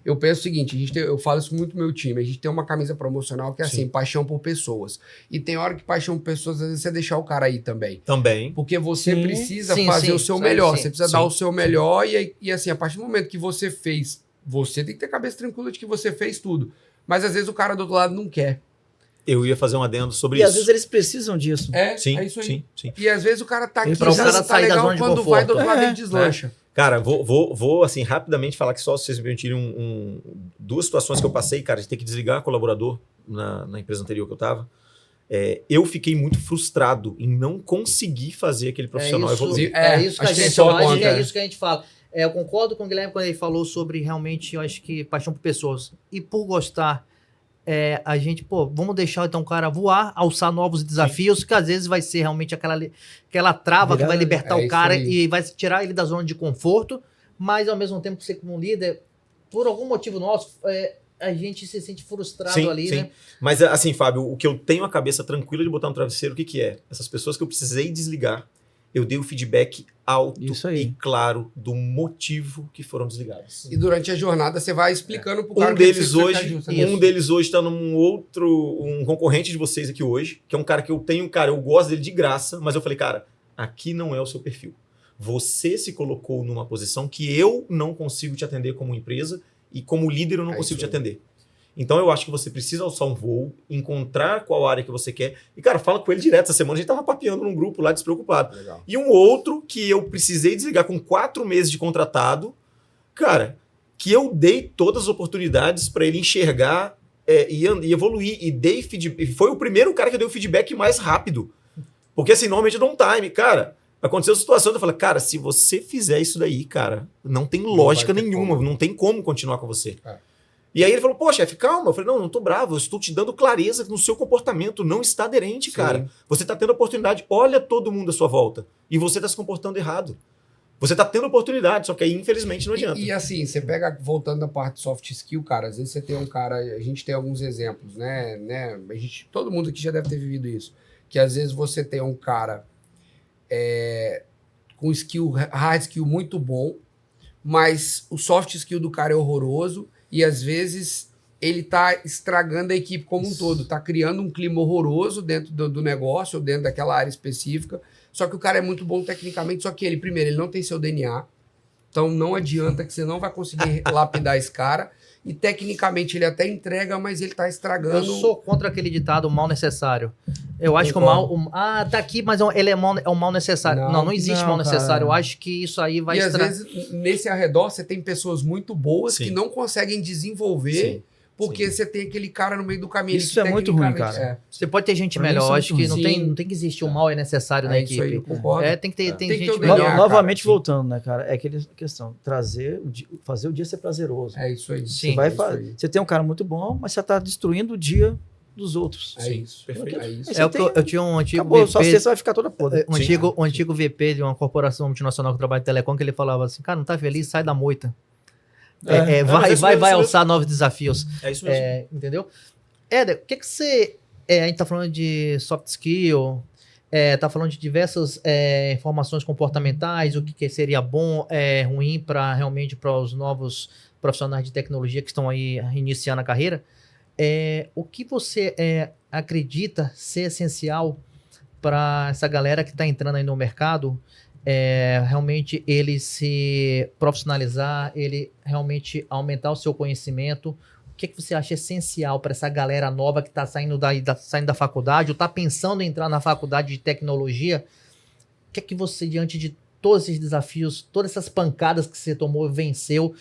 eu penso o seguinte, eu falo isso muito no meu time, a gente tem uma camisa promocional que é assim, paixão por pessoas. E tem hora que paixão por pessoas, às vezes você deixar o cara aí também. Também. Porque você precisa Sim, fazer sim, o seu sim, melhor, sim, você precisa dar o seu melhor e assim, a partir do momento que você fez, você tem que ter a cabeça tranquila de que você fez tudo. Mas às vezes o cara do outro lado não quer. Eu ia fazer um adendo sobre E isso. às vezes eles precisam disso. Sim, é isso aí. sim. E às vezes o cara tá aqui, Pra o cara tá sair da legal, zona de quando conforto. vai do outro lado ele deslancha. Cara, vou assim, rapidamente falar que só se vocês me permitirem duas situações que eu passei, cara, de ter que desligar colaborador na empresa anterior que eu tava. Eu fiquei muito frustrado em não conseguir fazer aquele profissional evoluir. Isso que a acho que gente esse é o fala, ponto, é isso que a gente fala. Eu concordo com o Guilherme quando ele falou sobre realmente, eu acho que paixão por pessoas. E por gostar, a gente, vamos deixar então o cara voar, alçar novos desafios, que às vezes vai ser realmente aquela trava que vai libertar o cara e vai tirar ele da zona de conforto, mas ao mesmo tempo que você como líder, por algum motivo nosso, a gente se sente frustrado ali, né? Mas assim, Fábio, o que eu tenho a cabeça tranquila de botar no travesseiro, o que é? Essas pessoas que eu precisei desligar, eu dei o feedback alto e claro do motivo que foram desligados. E durante a jornada você vai explicando pro cara Um deles hoje está um concorrente de vocês aqui hoje, que é um cara que eu gosto dele de graça, mas eu falei, cara, aqui não é o seu perfil. Você se colocou numa posição que eu não consigo te atender como empresa e como líder eu não consigo te atender. Então eu acho que você precisa alçar um voo, encontrar qual área que você quer. E, cara, fala com ele direto. Essa semana a gente tava papeando num grupo lá, despreocupado. Legal. E um outro que eu precisei desligar com 4 meses de contratado, cara, que eu dei todas as oportunidades para ele enxergar e evoluir. E dei feedback. Foi o primeiro cara que eu dei o feedback mais rápido. Porque assim, normalmente eu dou um time. Cara, aconteceu a situação, eu falei, cara, se você fizer isso daí, cara, não tem lógica nenhuma. Não tem como continuar com você. E aí ele falou, pô, chefe, calma. Eu falei, não tô bravo, eu estou te dando clareza no seu comportamento, não está aderente, cara. Você está tendo oportunidade, olha todo mundo à sua volta. E você está se comportando errado. Você está tendo oportunidade, só que aí, infelizmente, não adianta. E assim, você pega, voltando da parte de soft skill, cara, às vezes você tem um cara, a gente tem alguns exemplos, né? Todo mundo aqui já deve ter vivido isso. Que às vezes você tem um cara com hard skill muito bom, mas o soft skill do cara é horroroso, e às vezes ele tá estragando a equipe como um todo, tá criando um clima horroroso dentro do negócio, ou dentro daquela área específica, só que o cara é muito bom tecnicamente, só que ele não tem seu DNA, então não adianta que você não vai conseguir lapidar esse cara, e tecnicamente ele até entrega, mas ele tá estragando... Eu sou contra aquele ditado mal necessário. Eu acho que o mal... tá aqui, mas ele é um mal necessário. Não existe mal necessário. Eu acho que isso aí vai às vezes, nesse arredor, você tem pessoas muito boas que não conseguem desenvolver porque você tem aquele cara no meio do caminho. Isso é muito ruim, cara. Você pode ter gente melhor. Eu acho que não tem que existir o mal é necessário na equipe. Isso aí, eu concordo. Tem que ter gente ter melhor. Novamente voltando, né, cara? É aquela questão, fazer o dia ser prazeroso. É isso aí. Sim. Você tem um cara muito bom, mas você está destruindo o dia dos outros. É isso. Perfeito. É isso. Eu tinha um antigo Acabou, VP, só você vai ficar toda podre. um antigo VP de uma corporação multinacional que trabalha em telecom, que ele falava assim, cara, não tá feliz, sai da moita. Vai alçar novos desafios. É isso mesmo. Entendeu? Éder, o que você... a gente tá falando de soft skill, tá falando de diversas informações comportamentais, o que seria bom, ruim para os novos profissionais de tecnologia que estão aí iniciando a carreira. O que você acredita ser essencial para essa galera que está entrando aí no mercado, realmente ele se profissionalizar, ele realmente aumentar o seu conhecimento? O que você acha essencial para essa galera nova que está saindo da faculdade ou está pensando em entrar na faculdade de tecnologia? O que você, diante de todos esses desafios, todas essas pancadas que você tomou, venceu,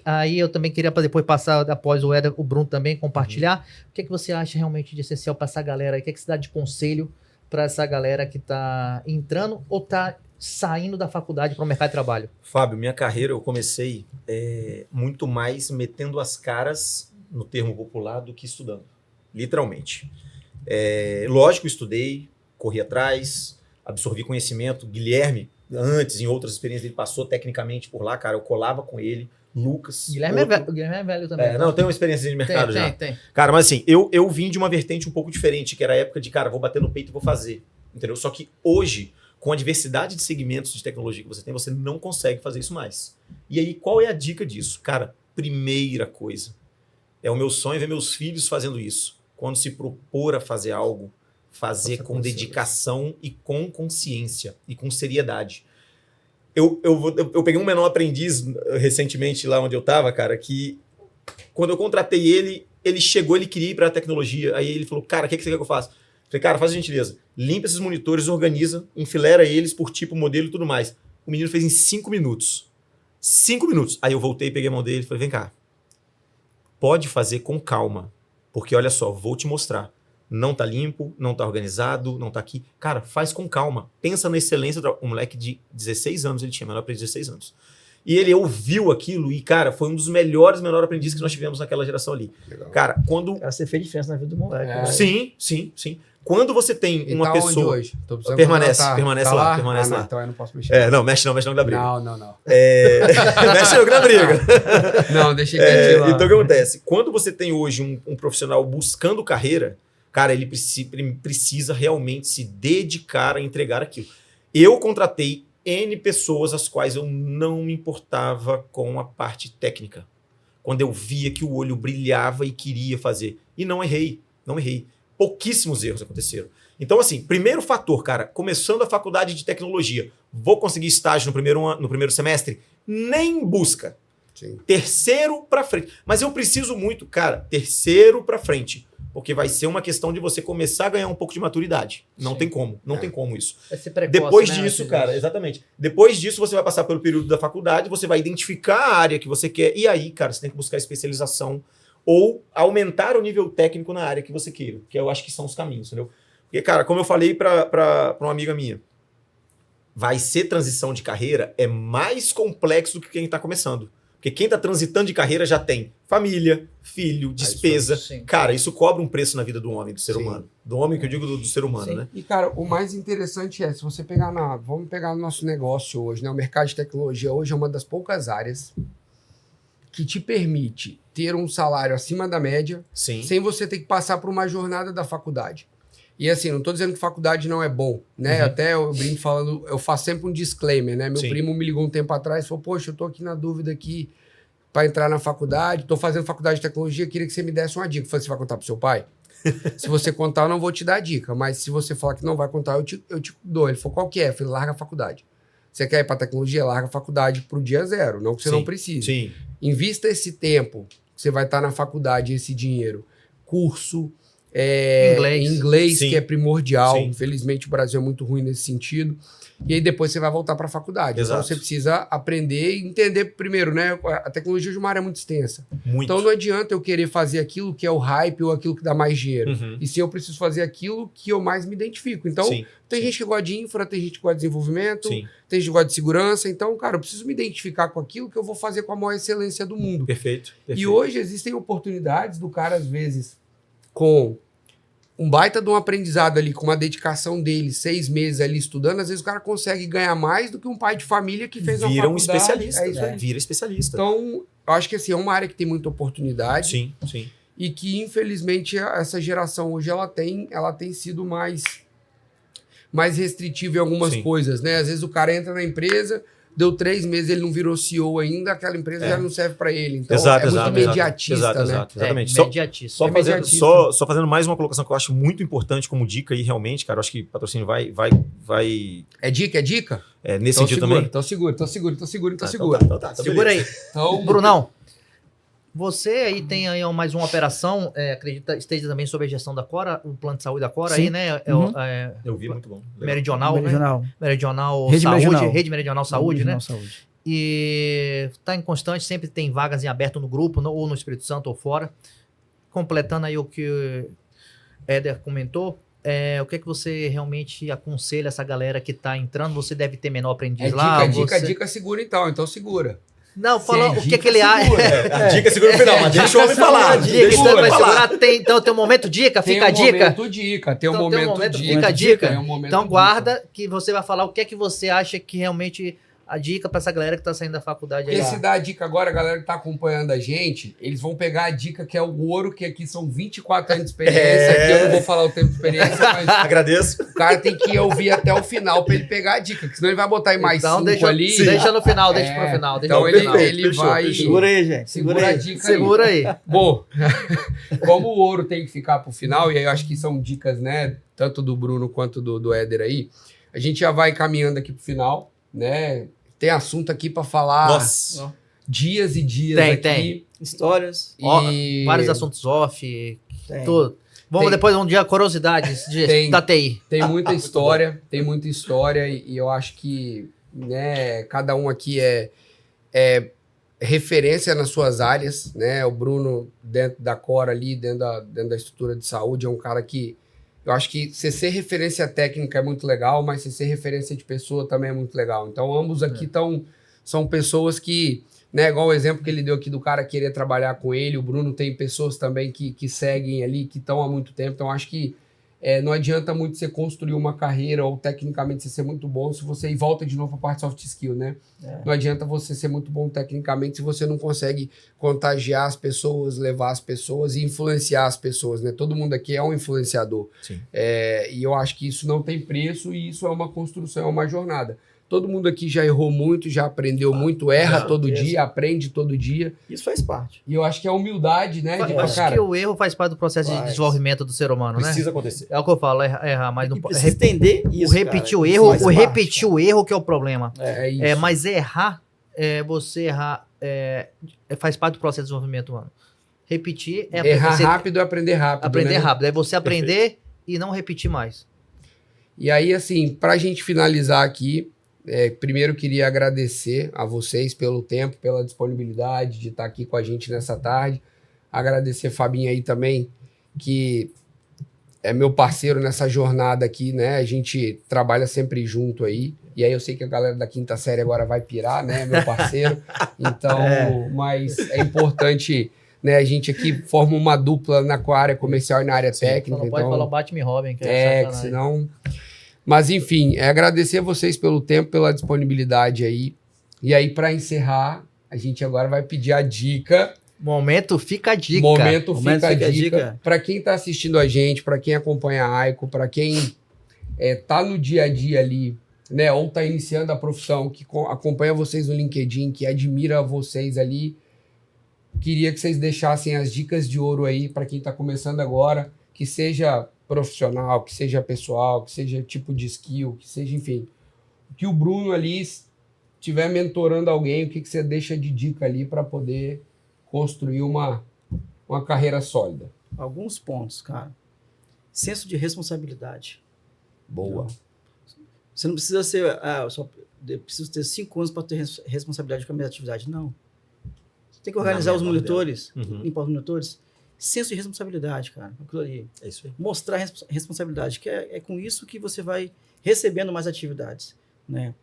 Aí eu também queria pra depois passar, após o Éder, o Bruno também compartilhar. O que você acha realmente de essencial para essa galera aí? O que você dá de conselho para essa galera que tá entrando ou tá saindo da faculdade para o mercado de trabalho? Fábio, minha carreira eu comecei muito mais metendo as caras, no termo popular, do que estudando. Literalmente. Lógico, estudei, corri atrás, absorvi conhecimento. Guilherme, antes, em outras experiências, ele passou tecnicamente por lá, cara, eu colava com ele. Lucas. Guilherme é velho também. Não, tem uma experiência de mercado já. Tem. Cara, mas assim, eu vim de uma vertente um pouco diferente, que era a época de, cara, vou bater no peito e vou fazer. Entendeu? Só que hoje, com a diversidade de segmentos de tecnologia que você não consegue fazer isso mais. E aí, qual é a dica disso? Cara, primeira coisa, o meu sonho ver meus filhos fazendo isso. Quando se propor a fazer algo, fazer com dedicação e com consciência e com seriedade. Eu peguei um menor aprendiz recentemente lá onde eu tava, cara, que quando eu contratei ele chegou, ele queria ir para a tecnologia. Aí ele falou, cara, o que você quer que eu faça? Eu falei, cara, faz a gentileza, limpa esses monitores, organiza, enfilera eles por tipo, modelo e tudo mais. O menino fez em 5 minutos. 5 minutos. Aí eu voltei, peguei a mão dele e falei, vem cá, pode fazer com calma, porque olha só, vou te mostrar. Não tá limpo, não tá organizado, não tá aqui. Cara, faz com calma. Pensa na excelência. Um moleque de 16 anos, ele tinha, menor aprendiz de 16 anos. E ele ouviu aquilo e, cara, foi um dos melhores menor aprendizes que nós tivemos naquela geração ali. Legal. Cara, quando... Você fez diferença na vida do moleque. Né? Sim. Quando você tem uma pessoa... Onde hoje? Permanece tá lá. Então eu não posso mexer. Mexe não que dá briga. Não. Mexe não que dá briga. Não, deixa quietinho lá. Então o que acontece? Quando você tem hoje um profissional buscando carreira, cara, ele precisa realmente se dedicar a entregar aquilo. Eu contratei N pessoas às quais eu não me importava com a parte técnica. Quando eu via que o olho brilhava e queria fazer. E não errei. Pouquíssimos erros aconteceram. Então, assim, primeiro fator, cara, começando a faculdade de tecnologia, vou conseguir estágio no primeiro semestre? Nem busca. Sim. Terceiro para frente. Mas eu preciso muito, cara, terceiro para frente. Porque vai ser uma questão de você começar a ganhar um pouco de maturidade. Não tem como. Não tem como isso. Vai ser precoce, depois né, disso, cara, exatamente. Depois disso, você vai passar pelo período da faculdade, você vai identificar a área que você quer. E aí, cara, você tem que buscar especialização ou aumentar o nível técnico na área que você queira. Que eu acho que são os caminhos, entendeu? Porque, cara, como eu falei para uma amiga minha, vai ser transição de carreira é mais complexo do que quem está começando. Porque quem está transitando de carreira já tem família, filho, despesa. Cara, isso cobra um preço na vida do homem, do ser humano. Do homem que eu digo do ser humano, né? E, cara, o mais interessante se você pegar vamos pegar no nosso negócio hoje, né? O mercado de tecnologia hoje é uma das poucas áreas que te permite ter um salário acima da média, sem você ter que passar por uma jornada da faculdade. E assim, não estou dizendo que faculdade não é bom, né? Até eu brinco falando, eu faço sempre um disclaimer, né? Meu primo me ligou um tempo atrás e falou, poxa, eu tô aqui na dúvida aqui para entrar na faculdade, tô fazendo faculdade de tecnologia, queria que você me desse uma dica. Eu falei, você vai contar pro seu pai? Se você contar, eu não vou te dar a dica, mas se você falar que não vai contar, eu te dou. Ele falou, qual que é? Eu falei, larga a faculdade. Você quer ir para tecnologia? Larga a faculdade pro dia zero, não que você não precise. Invista esse tempo que você vai estar na faculdade, esse dinheiro. Curso, inglês que é primordial. Infelizmente, o Brasil é muito ruim nesse sentido. E aí depois você vai voltar para a faculdade. Então você precisa aprender e entender primeiro, né? A tecnologia de uma área é muito extensa. Então não adianta eu querer fazer aquilo que é o hype ou aquilo que dá mais dinheiro. E sim, eu preciso fazer aquilo que eu mais me identifico. Então tem gente que gosta de infra, tem gente que gosta de desenvolvimento, tem gente que gosta de segurança. Então, cara, eu preciso me identificar com aquilo que eu vou fazer com a maior excelência do mundo. Perfeito. E hoje existem oportunidades do cara, às vezes, com um baita de um aprendizado ali, com uma dedicação dele, 6 meses ali estudando, às vezes o cara consegue ganhar mais do que um pai de família que fez uma faculdade. Vira um especialista. É isso aí. Vira especialista. Então, eu acho que assim, é uma área que tem muita oportunidade. Sim. E que, infelizmente, essa geração hoje, ela tem sido mais restritiva em algumas coisas, né? Às vezes o cara entra na empresa, deu 3 meses, ele não virou CEO ainda, aquela empresa já não serve para ele. Então, é muito imediatista, né? Exatamente. Imediatista. Só fazendo mais uma colocação que eu acho muito importante como dica aí, realmente, cara, eu acho que patrocínio vai... É dica? Nesse sentido também? Então segura. Segura aí. Então, Brunão, você aí tem aí mais uma operação, acredita, esteja também sob a gestão da Cora, o plano de saúde da Cora aí, né? Eu vi, muito bom. Meridional, Meridional. Né? Meridional Rede Saúde, Meridional. Rede Meridional Saúde, né? Saúde. E está em constante, sempre tem vagas em aberto no grupo, ou no Espírito Santo ou fora. Completando aí o que o Éder comentou, o que é que você realmente aconselha essa galera que está entrando? Você deve ter menor aprendiz lá. Dica segura então segura. Não, fala o que dica, ele acha. A dica segura no final, mas deixa o homem falar. Dica, então vai segurar. Então tem um momento dica, fica a dica. Tem um momento dica. Fica a dica. Então dica. guarda que você vai falar o que é que você acha que realmente a dica para essa galera que tá saindo da faculdade aí. Porque se dá a dica agora, a galera que tá acompanhando a gente, eles vão pegar a dica que é o ouro, que aqui são 24 anos de experiência. Aqui eu não vou falar o tempo de experiência, mas Agradeço. o cara tem que ouvir até o final pra ele pegar a dica, que senão ele vai botar aí mais então, 5 ali. Deixa no final, deixa pro final. Deixa Então no ele, final. ele vai... Segura aí, gente. Segura a dica Segura aí. Bom, como o ouro tem que ficar pro final, e aí eu acho que são dicas, né, tanto do Bruno quanto do Éder aí, a gente já vai caminhando aqui pro final, né? Tem assunto aqui pra falar Nossa. dias e dias Tem, aqui. tem. Histórias. E... Vários assuntos off, Tem. tudo. Vamos Tem. depois um dia curiosidades da TI. Tem muita história e eu acho que, né, cada um aqui é referência nas suas áreas, né? O Bruno, dentro da Cora ali, dentro da estrutura de saúde, é um cara que eu acho que você ser referência técnica é muito legal, mas você ser referência de pessoa também é muito legal. Então, ambos aqui são pessoas que, né, igual o exemplo que ele deu aqui do cara querer trabalhar com ele, o Bruno tem pessoas também que seguem ali, que estão há muito tempo. Então, acho que não adianta muito você construir uma carreira ou tecnicamente você ser muito bom se você... E volta de novo para a parte soft skill, né? Não adianta você ser muito bom tecnicamente se você não consegue contagiar as pessoas, levar as pessoas e influenciar as pessoas, né? Todo mundo aqui é um influenciador. Sim. E eu acho que isso não tem preço e isso é uma construção, é uma jornada. Todo mundo aqui já errou muito, já aprendeu muito, erra todo dia, aprende todo dia. Isso faz parte. E eu acho que é humildade, né? Eu acho que o erro faz parte do processo de desenvolvimento do ser humano, né? Precisa acontecer. É o que eu falo, errar, mas não E pode. precisa entender isso, Repetir cara. o Isso erro, faz parte, repetir o erro que é o problema. É isso. Mas errar, você errar, faz parte do processo de desenvolvimento humano. Repetir é Errar você rápido é aprender rápido. aprender né? rápido. É você aprender e não repetir mais. E aí, assim, pra gente finalizar aqui, primeiro queria agradecer a vocês pelo tempo, pela disponibilidade de estar aqui com a gente nessa tarde. Agradecer a Fabinho aí também, que é meu parceiro nessa jornada aqui, né? A gente trabalha sempre junto aí. E aí eu sei que a galera da quinta série agora vai pirar, né? Meu parceiro. Então, mas é importante, né? A gente aqui forma uma dupla na área comercial e na área técnica. Só não pode então, falar o Batman e Robin, que que sacanagem. senão... Mas, enfim, agradecer a vocês pelo tempo, pela disponibilidade aí. E aí, para encerrar, a gente agora vai pedir a dica. Momento fica a dica. Momento Momento fica a fica a dica. dica. Para quem está assistindo a gente, para quem acompanha a AICO, para quem tá no dia a dia ali, né, ou está iniciando a profissão, que acompanha vocês no LinkedIn, que admira vocês ali, queria que vocês deixassem as dicas de ouro aí para quem está começando agora, que seja profissional, que seja pessoal, que seja tipo de skill, que seja, enfim, que o Bruno ali estiver mentorando alguém, o que você deixa de dica ali para poder construir uma carreira sólida. Alguns pontos, cara. Senso de responsabilidade. Boa. Você não precisa ser... eu só preciso ter 5 anos para ter responsabilidade com a minha atividade. Não. Você tem que organizar os monitores, limpar os monitores. Senso de responsabilidade, cara. Aquilo ali. É isso aí. Mostrar responsabilidade, que é com isso que você vai recebendo mais atividades, né?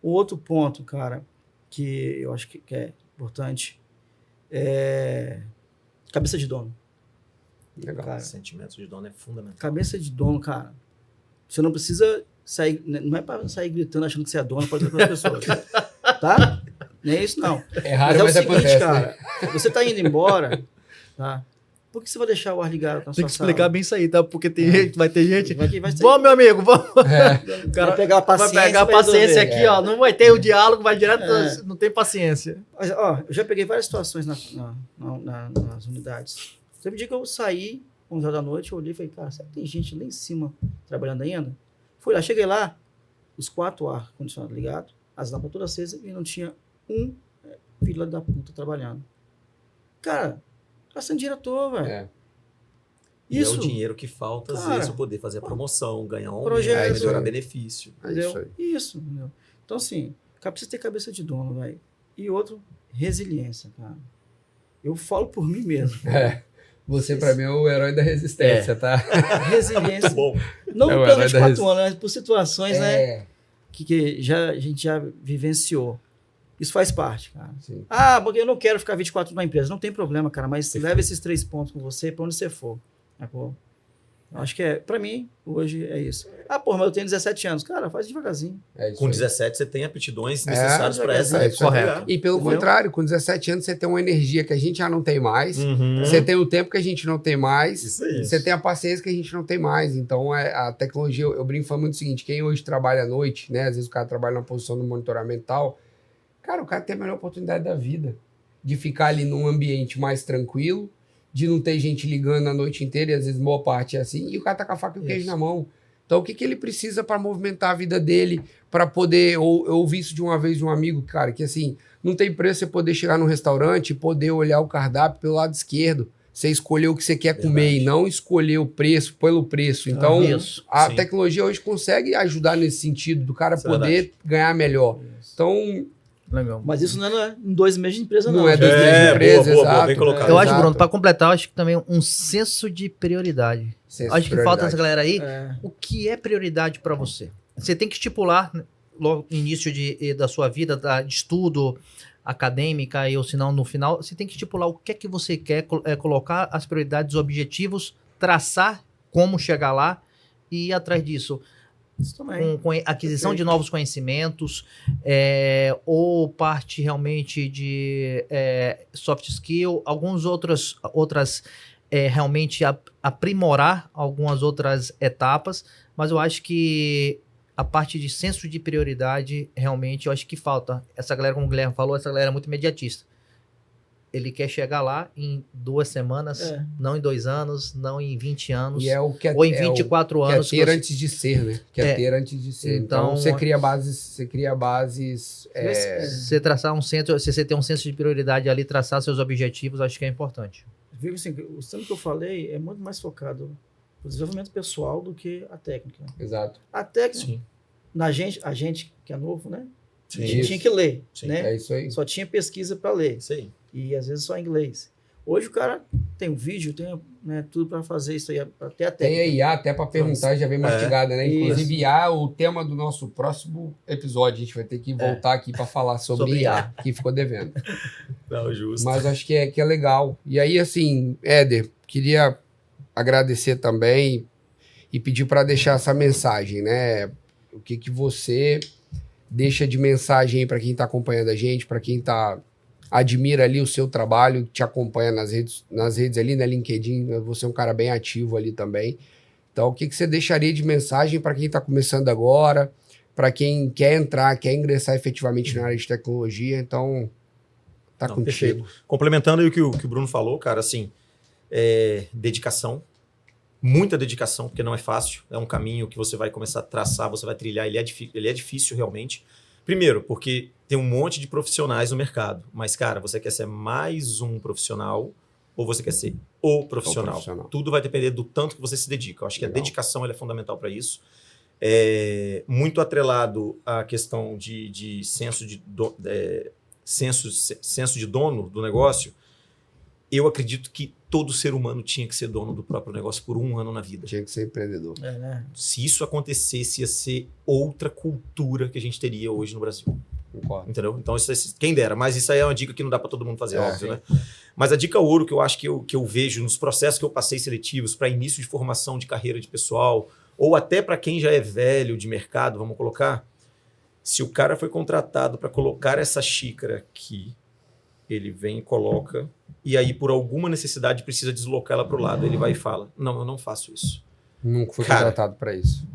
O outro ponto, cara, que eu acho que é importante, é cabeça de dono. Legal. Cara, Sentimento de dono é fundamental. cabeça de dono, cara. Você não precisa sair, não é para sair gritando achando que você é dono para outras pessoas, tá? Nem é isso, não. É raro, Mas mas é o seguinte, acontece, cara, né? você tá indo embora, tá? Por que você vai deixar o ar ligado na Tem sua que explicar sala? bem isso aí, tá? Porque tem gente, vai ter gente. Vai Vamos, meu amigo, vamos. O cara Vai pegar a paciência. Vai pegar a pra paciência resolver. aqui, ó. Não vai ter o diálogo, vai direto. É. Não tem paciência. Mas, ó, eu já peguei várias situações nas unidades. Teve um dia que eu saí, 11 horas da noite, eu olhei e falei, cara, será que tem gente lá em cima trabalhando ainda? Fui lá, cheguei lá, os 4 ar-condicionados ligados, as lâmpadas todas acesas e não tinha filho da puta trabalhando. Cara, gastando dinheiro à toa, velho. E é o dinheiro que falta, às Cara, vezes, para poder fazer a promoção, ganhar um projeto, aumento, melhorar é. benefício. É isso aí. Isso, entendeu? Então, assim, O cara precisa ter cabeça de dono, velho. E outro, resiliência, cara. Eu falo por mim mesmo. Você, pra mim, é o herói da resistência, tá? Resiliência. Muito bom. Não É o por herói da 24 anos, mas por situações, né? Que a gente já vivenciou. Isso faz parte, cara. Sim. Ah, porque eu não quero ficar 24 numa empresa. Não tem problema, cara, mas leva esses 3 pontos com você pra onde você for. Sacou? Acho que pra mim, hoje é isso. Ah, mas eu tenho 17 anos. Cara, faz devagarzinho. É isso Com aí. 17 você tem aptidões necessárias para essa é isso aí. correto. E pelo Entendeu? contrário, com 17 anos você tem uma energia que a gente já não tem mais. Uhum. Você tem o tempo que a gente não tem mais. Isso aí. Você tem a paciência que a gente não tem mais. Então, a tecnologia, eu brinco falando muito o seguinte, quem hoje trabalha à noite, né? Às vezes o cara trabalha na posição do monitoramento e tal. Cara, o cara tem a melhor oportunidade da vida. De ficar ali num ambiente mais tranquilo, de não ter gente ligando a noite inteira, e às vezes boa parte é assim, e o cara tá com a faca e o queijo na mão. Então, o que ele precisa para movimentar a vida dele, para poder... Eu ouvi isso de uma vez de um amigo, cara, que assim, não tem preço você poder chegar num restaurante e poder olhar o cardápio pelo lado esquerdo. Você escolher o que você quer comer e não escolher o preço pelo preço. Então, Isso. a Sim. tecnologia hoje consegue ajudar nesse sentido, do cara Isso é poder verdade. ganhar melhor. Então, Legal. Mas isso não é em 2 meses de empresa, não. não é gente. dos meses de empresa, boa, exato. bem colocado. Eu acho, exato. Bruno, para completar, eu acho que também um senso de prioridade. Senso Acho de que falta prioridade. essa galera aí. É. O que é prioridade para você? Você tem que estipular, né, logo no início da sua vida, de estudo acadêmica, ou se não no final, você tem que estipular o que é que você quer, colocar as prioridades, os objetivos, traçar como chegar lá e ir atrás disso. Isso também. Com aquisição de Perfeito. novos conhecimentos, ou parte realmente de soft skill, algumas outras realmente aprimorar algumas outras etapas, mas eu acho que a parte de senso de prioridade, realmente, eu acho que falta. Essa galera, como o Guilherme falou, essa galera é muito imediatista. Ele quer chegar lá em 2 semanas, não em 2 anos, não em 20 anos, E é o que é, ou em é o 24 que anos. é ter antes de ser, né? Que é ter antes de ser. Então, Então, você cria bases. Você traçar um centro, se você tem um senso de prioridade ali, traçar seus objetivos, acho que é importante. Viu assim, o centro que eu falei é muito mais focado no desenvolvimento pessoal do que a técnica. Exato. A técnica, Sim. a gente que é novo, né? Sim. A gente tinha que ler, Sim. né? É isso aí. Só tinha pesquisa para ler. Isso aí. E às vezes só em inglês. Hoje o cara tem um vídeo, tem, né, tudo para fazer isso aí, até a Tem a técnica. IA até para perguntar, já vem mastigada, né? Isso. Inclusive, IA é o tema do nosso próximo episódio. A gente vai ter que voltar aqui para falar sobre IA, que ficou devendo. Não, justo. Mas acho que é legal. E aí, assim, Éder, queria agradecer também e pedir para deixar essa mensagem, né? O que você deixa de mensagem aí para quem está acompanhando a gente, para quem admira ali o seu trabalho, te acompanha nas redes ali, na LinkedIn, né? Você é um cara bem ativo ali também. Então, o que você deixaria de mensagem para quem está começando agora, para quem quer entrar, quer ingressar efetivamente na área de tecnologia? Então, tá Não, contigo. perfeito. Complementando aí o que o Bruno falou, cara, assim, dedicação, muita dedicação, porque não é fácil, é um caminho que você vai começar a traçar, você vai trilhar, ele é difícil realmente. Primeiro, porque tem um monte de profissionais no mercado, mas, cara, você quer ser mais um profissional ou você quer ser o profissional? Tudo vai depender do tanto que você se dedica. Eu acho que a dedicação ela é fundamental para isso. Muito atrelado à questão de senso de dono do negócio. Eu acredito que todo ser humano tinha que ser dono do próprio negócio por 1 ano na vida. Tinha que ser empreendedor. Né? Se isso acontecesse, ia ser outra cultura que a gente teria hoje no Brasil. Concordo. Entendeu? Então, quem dera. Mas isso aí é uma dica que não dá para todo mundo fazer, óbvio, sim. né? Mas a dica ouro que eu acho que eu vejo nos processos que eu passei seletivos para início de formação de carreira de pessoal, ou até para quem já é velho de mercado, vamos colocar, se o cara foi contratado para colocar essa xícara aqui, ele vem e coloca, e aí por alguma necessidade precisa deslocar ela para o lado. Ele vai e fala, não, eu não faço isso. Nunca fui Cara, contratado para isso.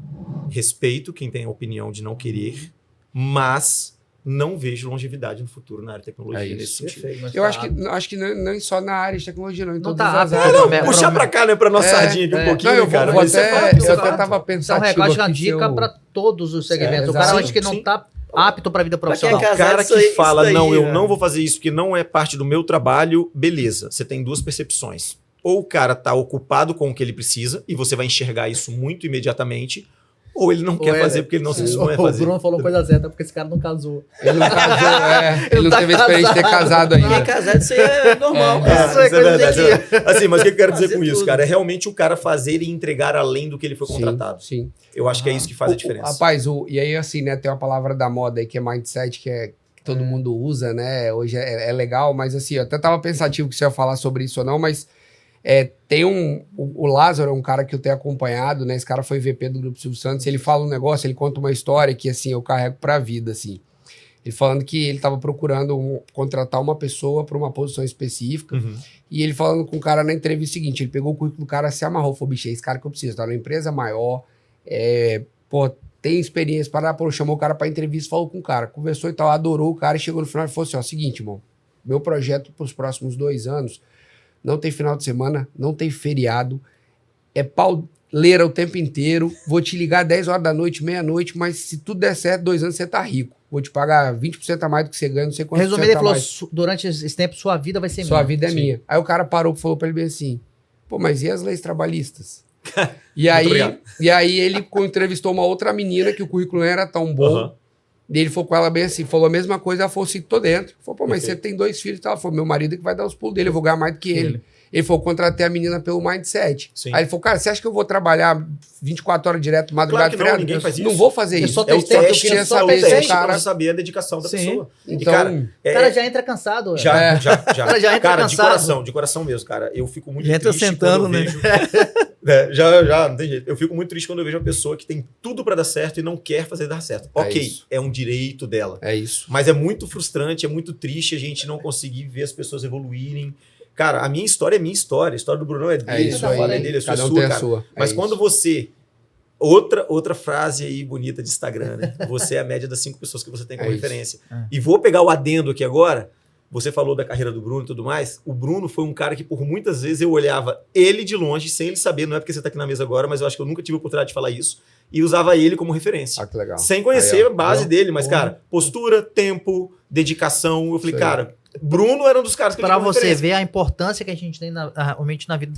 Respeito quem tem a opinião de não querer, mas não vejo longevidade no futuro na área de tecnologia nesse sentido. Perfeito. Eu acho que não só na área de tecnologia, não. Em Não todas tá as apto, áreas. né? Puxar para cá, né, para nossa sardinha aqui um pouquinho, Não, eu né, cara? vou Mas isso é até. fato, isso Eu é até fato. tava Então, pensativo. recado de uma aqui dica se para todos os segmentos. O exato. cara acha que Sim. não tá apto para a vida Pra quem é profissional. O cara Isso que aí, fala, isso aí, não, eu velho. não vou fazer isso porque não é parte do meu trabalho, beleza. Você tem 2 percepções. Ou o cara tá ocupado com o que ele precisa, e você vai enxergar isso muito imediatamente, ou ele não quer fazer porque ele não se dispõe a O fazer. Bruno falou coisa certa, porque esse cara não casou. Ele não casou, ele não tá teve a experiência de ter casado Ninguém ainda. casado, isso aí é normal, É, cara. isso é coisa verdade. daqui. Assim, mas o que eu quero dizer Fazer com isso, tudo. cara? É realmente o cara fazer e entregar além do que ele foi contratado. Sim. Eu acho que é isso que faz a diferença. Rapaz, e aí assim, né, tem uma palavra da moda aí que é mindset, que todo mundo usa, né? Hoje é legal, mas assim, eu até tava pensativo que você ia falar sobre isso ou não, mas tem o Lázaro é um cara que eu tenho acompanhado, né? Esse cara foi VP do Grupo Silvio Santos, ele fala um negócio, ele conta uma história que, assim, eu carrego pra vida, assim. Ele falando que ele tava procurando contratar uma pessoa para uma posição específica, e ele falando com o cara na entrevista seguinte, ele pegou o currículo do cara, se amarrou, falou, bicho, é esse cara que eu preciso, tá numa empresa maior, tem experiência, chamou o cara pra entrevista, falou com o cara, conversou e tal, adorou o cara, e chegou no final e falou assim, ó, seguinte, irmão, meu projeto pros próximos 2 anos não tem final de semana, não tem feriado, é pauleira o tempo inteiro, vou te ligar 10 horas da noite, meia-noite, mas se tudo der certo, 2 anos você tá rico. Vou te pagar 20% a mais do que você ganha, não sei quanto Resumindo, ele falou, mais. durante esse tempo, sua vida vai ser Sua minha. vida é Sim. minha. Aí o cara parou e falou pra ele bem assim, pô, mas e as leis trabalhistas? e, obrigado. aí ele entrevistou uma outra menina que o currículo não era tão bom, Aham. e ele falou com ela bem assim, falou a mesma coisa, ela falou assim, tô dentro. Falou, pô, mas Perfeito. você tem 2 filhos e tal. Ela falou, meu marido é que vai dar os pulos dele, eu vou ganhar mais do que ele. Ele falou, contratei a menina pelo mindset. Sim. Aí ele falou, cara, você acha que eu vou trabalhar 24 horas direto, madrugada, Claro que não, feriado? ninguém faz Não isso. vou fazer Eu isso. só É o testei, teste, eu queria é só o teste, teste cara. pra você saber a dedicação da Sim. pessoa. Então, E, cara, O cara já entra cansado. já. cara já entra Cara, cansado. de coração mesmo, cara. Eu fico muito Já entra triste sentando, quando eu né? vejo... já, não tem jeito. Eu fico muito triste quando eu vejo uma pessoa que tem tudo pra dar certo e não quer fazer dar certo. Ok, isso. é um direito dela. é isso. Mas é muito frustrante, é muito triste a gente não conseguir ver as pessoas evoluírem. Cara, a minha história é minha história. A história do Bruno é É dele, isso a aí. história é dele, a sua Cada um sua, tem a cara. sua. Mas É quando isso. você... Outra frase aí bonita de Instagram, né? Você é a média das 5 pessoas que você tem como É isso. referência. E vou pegar o adendo aqui agora. Você falou da carreira do Bruno e tudo mais. O Bruno foi um cara que por muitas vezes eu olhava ele de longe, sem ele saber, não é porque você tá aqui na mesa agora, mas eu acho que eu nunca tive a oportunidade de falar isso, e usava ele como referência. Ah, que legal. Sem conhecer Aí, ó. a base dele, mas, Porra. cara, postura, tempo, dedicação. Eu falei, Isso aí. cara, Bruno era um dos caras que eu Para tinha como você referência. ver a importância que a gente tem realmente na vida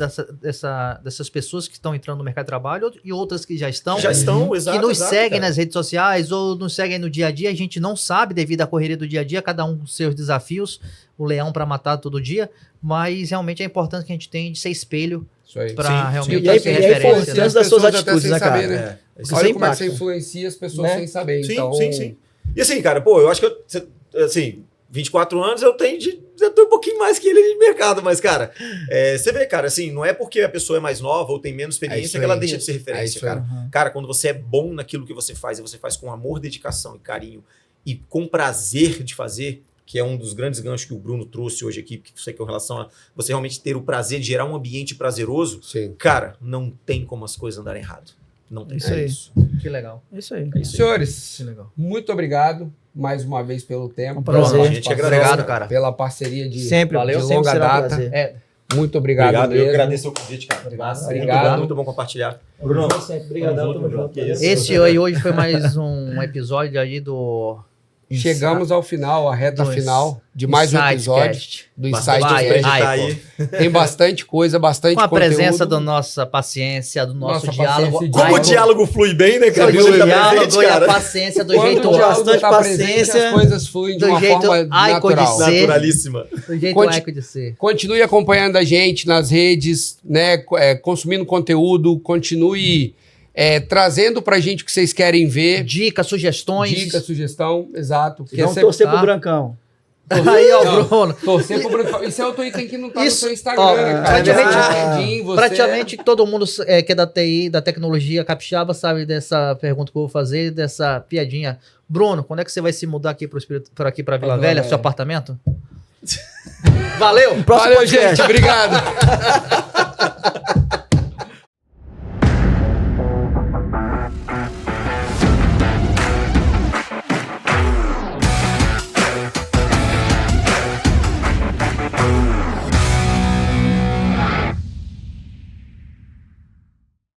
dessas pessoas que estão entrando no mercado de trabalho e outras que já estão. Já estão, exato. que nos exato, seguem cara. nas redes sociais ou nos seguem no dia a dia, a gente não sabe devido à correria do dia a dia, cada um com seus desafios, o leão para matar todo dia, mas realmente a importância que a gente tem de ser espelho Isso aí. para Sim, realmente sim. E aí- ser e aí, referência. importância Né? As das suas pessoas até atitudes, sem né, saber, cara? né? É, isso Você Olha como é que impacta. você influencia as pessoas Né? sem saber. Sim, Então, sim. E assim, cara, pô, eu acho que assim, 24 anos eu tenho um pouquinho mais que ele de mercado, mas, cara, você vê, cara, assim, não é porque a pessoa é mais nova ou tem menos isso experiência que ela aí. deixa de ser É referência, isso aí. cara. Cara, quando você é bom naquilo que você faz, e você faz com amor, dedicação e carinho, e com prazer de fazer, que é um dos grandes ganchos que o Bruno trouxe hoje aqui, que você com relação a você realmente ter o prazer de gerar um ambiente prazeroso, Sim. cara, não tem como as coisas andarem errado. Não tem. Isso aí. Que legal. É isso aí. É isso aí. Senhores, Que legal. muito obrigado mais uma vez pelo tempo. Um prazer. pela A gente participação, agradece, Obrigado, cara. Pela parceria de, Sempre, de sempre longa será um data. prazer. Muito obrigado, Obrigado, eu mesmo. agradeço o convite, cara. Massa, Obrigado. Muito bom compartilhar. Bruno, Obrigadão, tamo junto. Que isso. Esse aí hoje foi mais um episódio aí do Chegamos ao final, a reta do final de mais um episódio Insightcast. do Bastante Insight coisa pra Cast. editar aí. Tem bastante coisa, bastante Com a conteúdo. presença da nossa paciência, do nosso Nossa diálogo. paciência e Como o Ai, diálogo flui bem, né, cara? O Quando ele tá diálogo presente, e a cara. paciência do Quando jeito, o diálogo bastante tá presente, paciência, as coisas fluem de do uma jeito forma aico de natural. ser. Naturalíssima. do jeito Conti- eco de ser. Continue acompanhando a gente nas redes, né? Consumindo conteúdo, continue trazendo pra gente o que vocês querem ver. Dicas, sugestões. Dica, sugestão, exato. Porque Vamos é torcer tá? pro Brancão. Aí, ó, Não. Bruno. Torcer pro Bruno. Isso é outro item que não tá Isso, no seu Instagram, ó, né, cara? praticamente- LinkedIn, você- Praticamente todo mundo que é da TI, da tecnologia capixaba, sabe dessa pergunta que eu vou fazer, dessa piadinha. Bruno, quando é que você vai se mudar aqui para aqui para Vila Vila Velha, Velha. seu apartamento? Valeu! Próximo Valeu, podcast. gente. Obrigado.